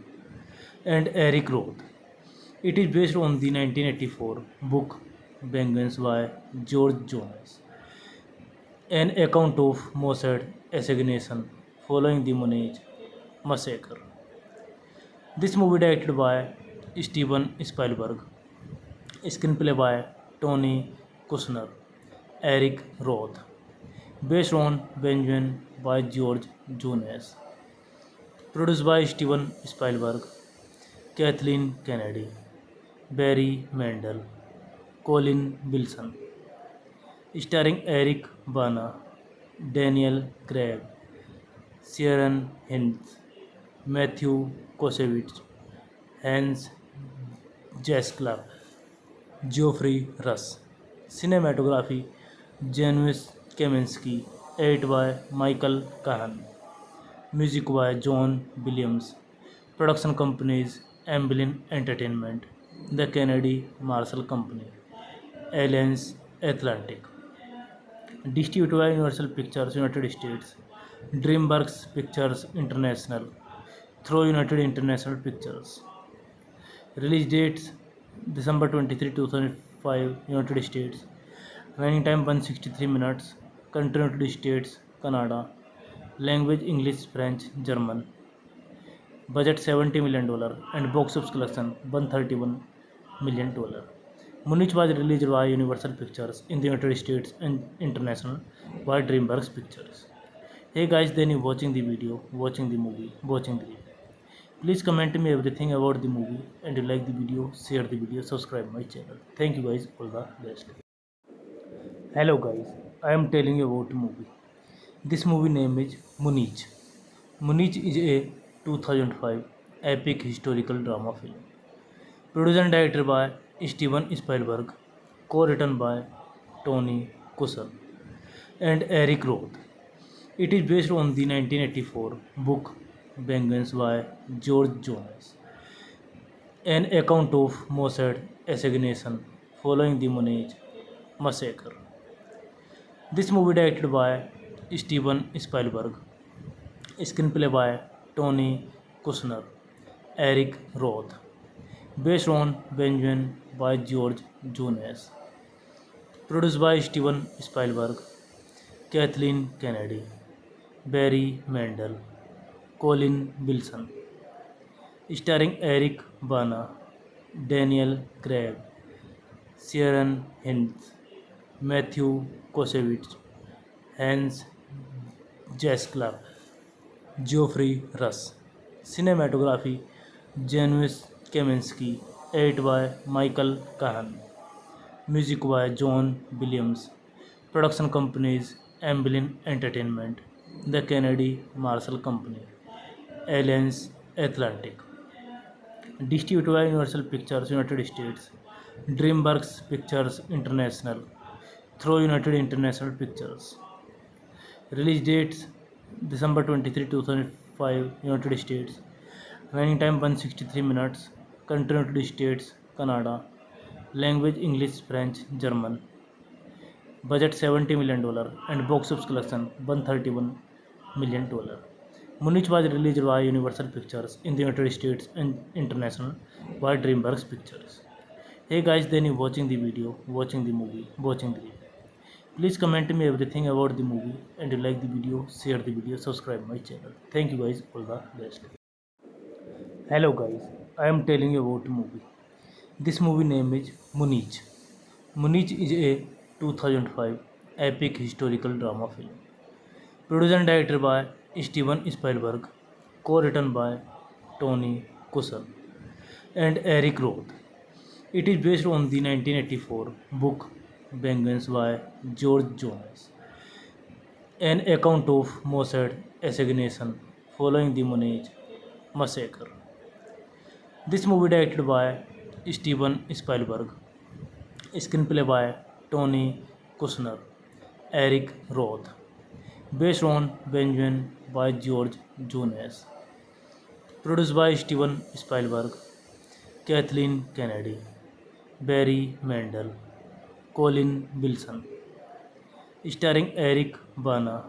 Speaker 1: and Eric Roth. It is based on the 1984 book Vengeance by George Jones. An account of Mossad assassination following the Monet massacre. This movie directed by Steven Spielberg. Screenplay by Tony Kushner, Eric Roth. Based on Benjamin by George Jones. Produced by Steven Spielberg, Kathleen Kennedy, Barry Mendel, Colin Wilson. Starring Eric Bana, Daniel Craig, Sharon Hines, Matthew Kosevich, Hans Jaskla, Geoffrey Russ. Cinematography Janusz Kaminski, edited by Michael Kahan. Music by John Williams. Production companies Amblin Entertainment, The Kennedy Marshall Company, Alliance Atlantic. Distributed by Universal Pictures United States, DreamWorks Pictures International, through United International Pictures. Release dates December 23, 2005, United States. Running time 163 minutes. Country United States, Canada. Language English, French, German. Budget $70 million and box office collection $131 million. Munich was released by Universal Pictures in the United States and international by DreamWorks Pictures. Hey guys, then you watching the video, watching the movie, watching the review. Please comment me everything about the movie, and you like the video, share the video, subscribe my channel. Thank you guys, all the best. Hello guys, I am telling you about a movie. This movie name is Munich. Munich is a 2005 epic historical drama film. Produced and directed by Steven Spielberg, co-written by Tony Kushner and Eric Roth. It is based on the 1984 book Vengeance by George Jones, an account of Mossad assassination following the Monet massacre. This movie directed by Steven Spielberg, screenplay by Tony Kushner, Eric Roth, based on Benjamin by George Jones, produced by Steven Spielberg, Kathleen Kennedy, Barry Mendel, Colin Wilson, starring Eric Bana, Daniel Craig, Sharon Hines, Matthew Kosevich, Hans Jaskla, Geoffrey Russ. Cinematography Janusz Kaminski, edited by Michael Kahan. Music by John Williams. Production companies Amblin Entertainment, The Kennedy Marshall Company, Alliance Atlantic. Distributed by Universal Pictures United States, DreamWorks Pictures International, through United International Pictures. Release dates December 23, 2005, United States. Running time 163 minutes. Country United States, Canada. Language English, French, German. Budget $70 million and box office collection $131 million. Munich was released by Universal Pictures in the United States and international by DreamWorks Pictures. Hey guys, then you watching the video, watching the movie, watching the review. Please comment me everything about the movie, and you like the video, share the video, subscribe my channel. Thank you guys, all the best. Hello guys, I am telling you about a movie. This movie name is Munich. Munich is a 2005 epic historical drama film. Produced and directed by Steven Spielberg, co-written by Tony Kushner and Eric Roth. It is based on the 1984 book Vengeance by George Jones, an account of Mossad assassination following the Monet massacre. This movie directed by Steven Spielberg, screenplay by Tony Kushner, Eric Roth, based on Benjamin by George Jones, produced by Steven Spielberg, Kathleen Kennedy, Barry Mendel, Colin Wilson, starring Eric Bana,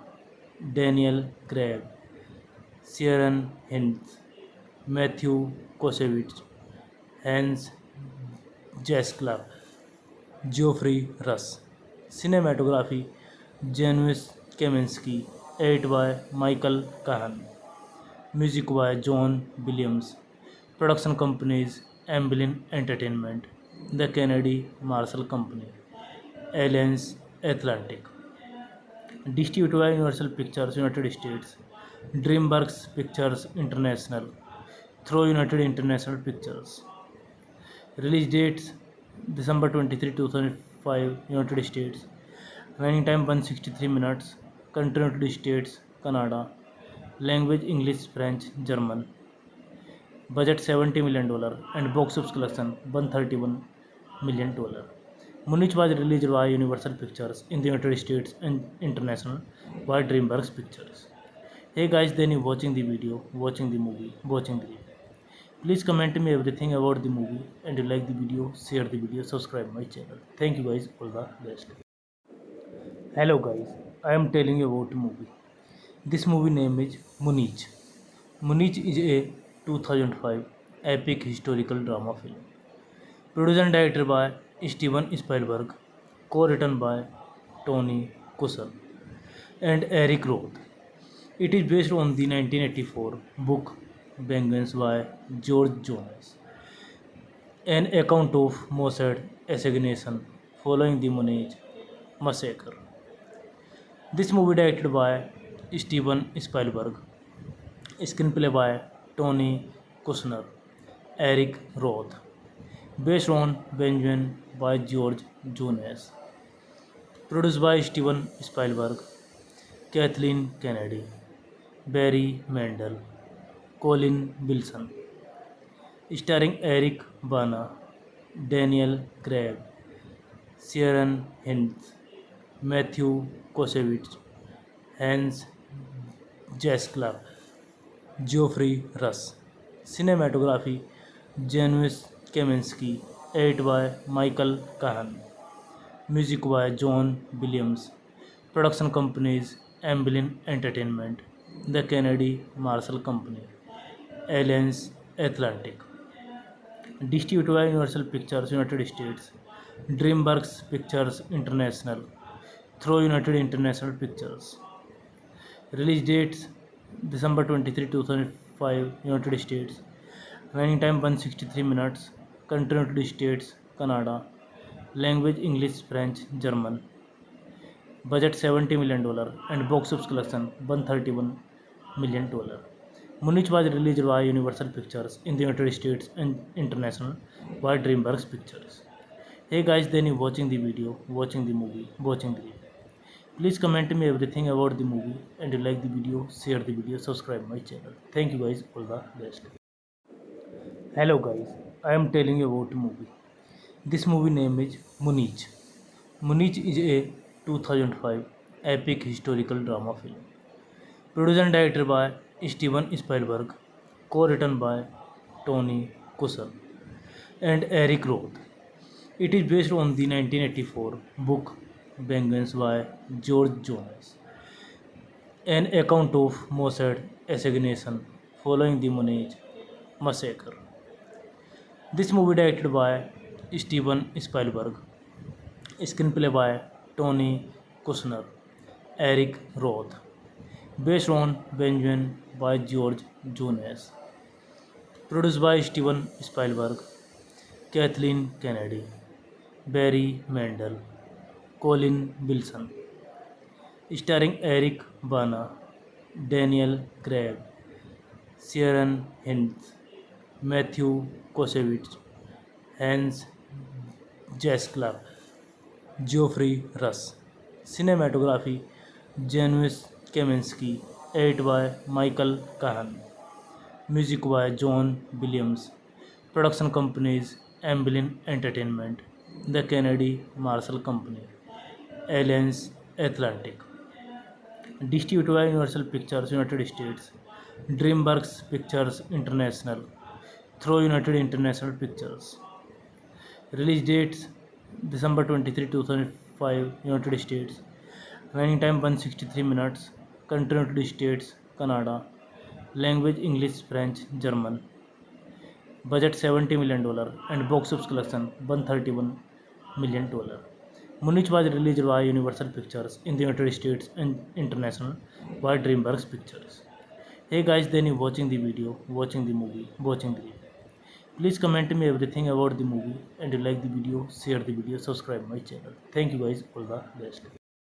Speaker 1: Daniel Craig, Sharon Hines, Matthew Kosevich, Hans Jaskla, Geoffrey Rush. Cinematography Janusz Kaminski. Edit by Michael Kahan. Music by John Williams. Production companies Amblin Entertainment, The Kennedy Marshall Company, Alliance Atlantic. Distributed by Universal Pictures United States, DreamWorks Pictures International, through United International Pictures. Release dates December 23, 2005, United States. Running time 163 minutes. Country United States, Canada. Language English, French, German. Budget $70 million and box office collection $131 million. Munich was released by Universal Pictures in the United States and international by DreamWorks Pictures. Hey guys, then you watching the video, watching the movie, watching the review. Please comment me everything about the movie, and you like the video, share the video, subscribe my channel. Thank you guys, all the best. Hello guys, I am telling you about the movie. This movie name is Munich. Munich is a 2005 epic historical drama film. Produced and directed by Steven Spielberg, co-written by Tony Kushner and Eric Roth. It is based on the 1984 book Vengeance by George Jones, an account of Mossad assassination following the Munich massacre. This movie directed by Steven Spielberg, screenplay by Tony Kushner, Eric Roth, based on Benjamin by George Jones, produced by Steven Spielberg, Kathleen Kennedy, Barry Mendel, Colin Wilson, starring Eric Bana, Daniel Craig, Sharon Hines, Matthew Kosevich, Hans Jaskla, Geoffrey Rush. Cinematography Janusz Kaminski. Edit by Michael Kahan. Music by John Williams. Production companies Amblin Entertainment, The Kennedy Marshall Company, Alliance Atlantic. Distributed by Universal Pictures United States, DreamWorks Pictures International, through United International Pictures. Release dates December 23, 2005, United States. Running time 163 minutes. Country United States, Canada. Language English, French, German. Budget $70 million and box office collection $131 million. Munich was released by Universal Pictures in the United States and international by DreamWorks Pictures. Hey guys, then you watching the video, watching the movie, watching the review. Please comment me everything about the movie, and you like the video, share the video, subscribe my channel. Thank you guys, all the best. Hello guys, I am telling you about the movie. This movie name is Munich. Munich is a 2005 epic historical drama film. Produced and directed by Steven Spielberg, co-written by Tony Kushner and Eric Roth. It is based on the 1984 book Vengeance by George Jones, an account of Mossad assassination following the Munich massacre. This movie directed by Steven Spielberg, screenplay by Tony Kushner, Eric Roth, based on Benjamin by George Jones, produced by Steven Spielberg, Kathleen Kennedy, Barry Mendel, Colin Wilson, starring Eric Bana, Daniel Craig, Sharon Hines, Matthew Kosevich, Hans Jaskla, Geoffrey Rush. Cinematography Janusz Kaminski. Edit by Michael Kahan. Music by John Williams. Production companies Amblin Entertainment, The Kennedy Marshall Company, Alliance Atlantic. Distributed by Universal Pictures United States, DreamWorks Pictures International, through United International Pictures. Release dates December 23, 2005, United States. Running time 163 minutes. Country United States, Canada. Language English, French, German. Budget $70 million and box office collection $131 million. Munich was released by Universal Pictures in the United States and international by DreamWorks Pictures. Hey guys, then you watching the video, watching the movie, watching the review. Please comment me everything about the movie, and you like the video, share the video, subscribe my channel. Thank you guys, all the best.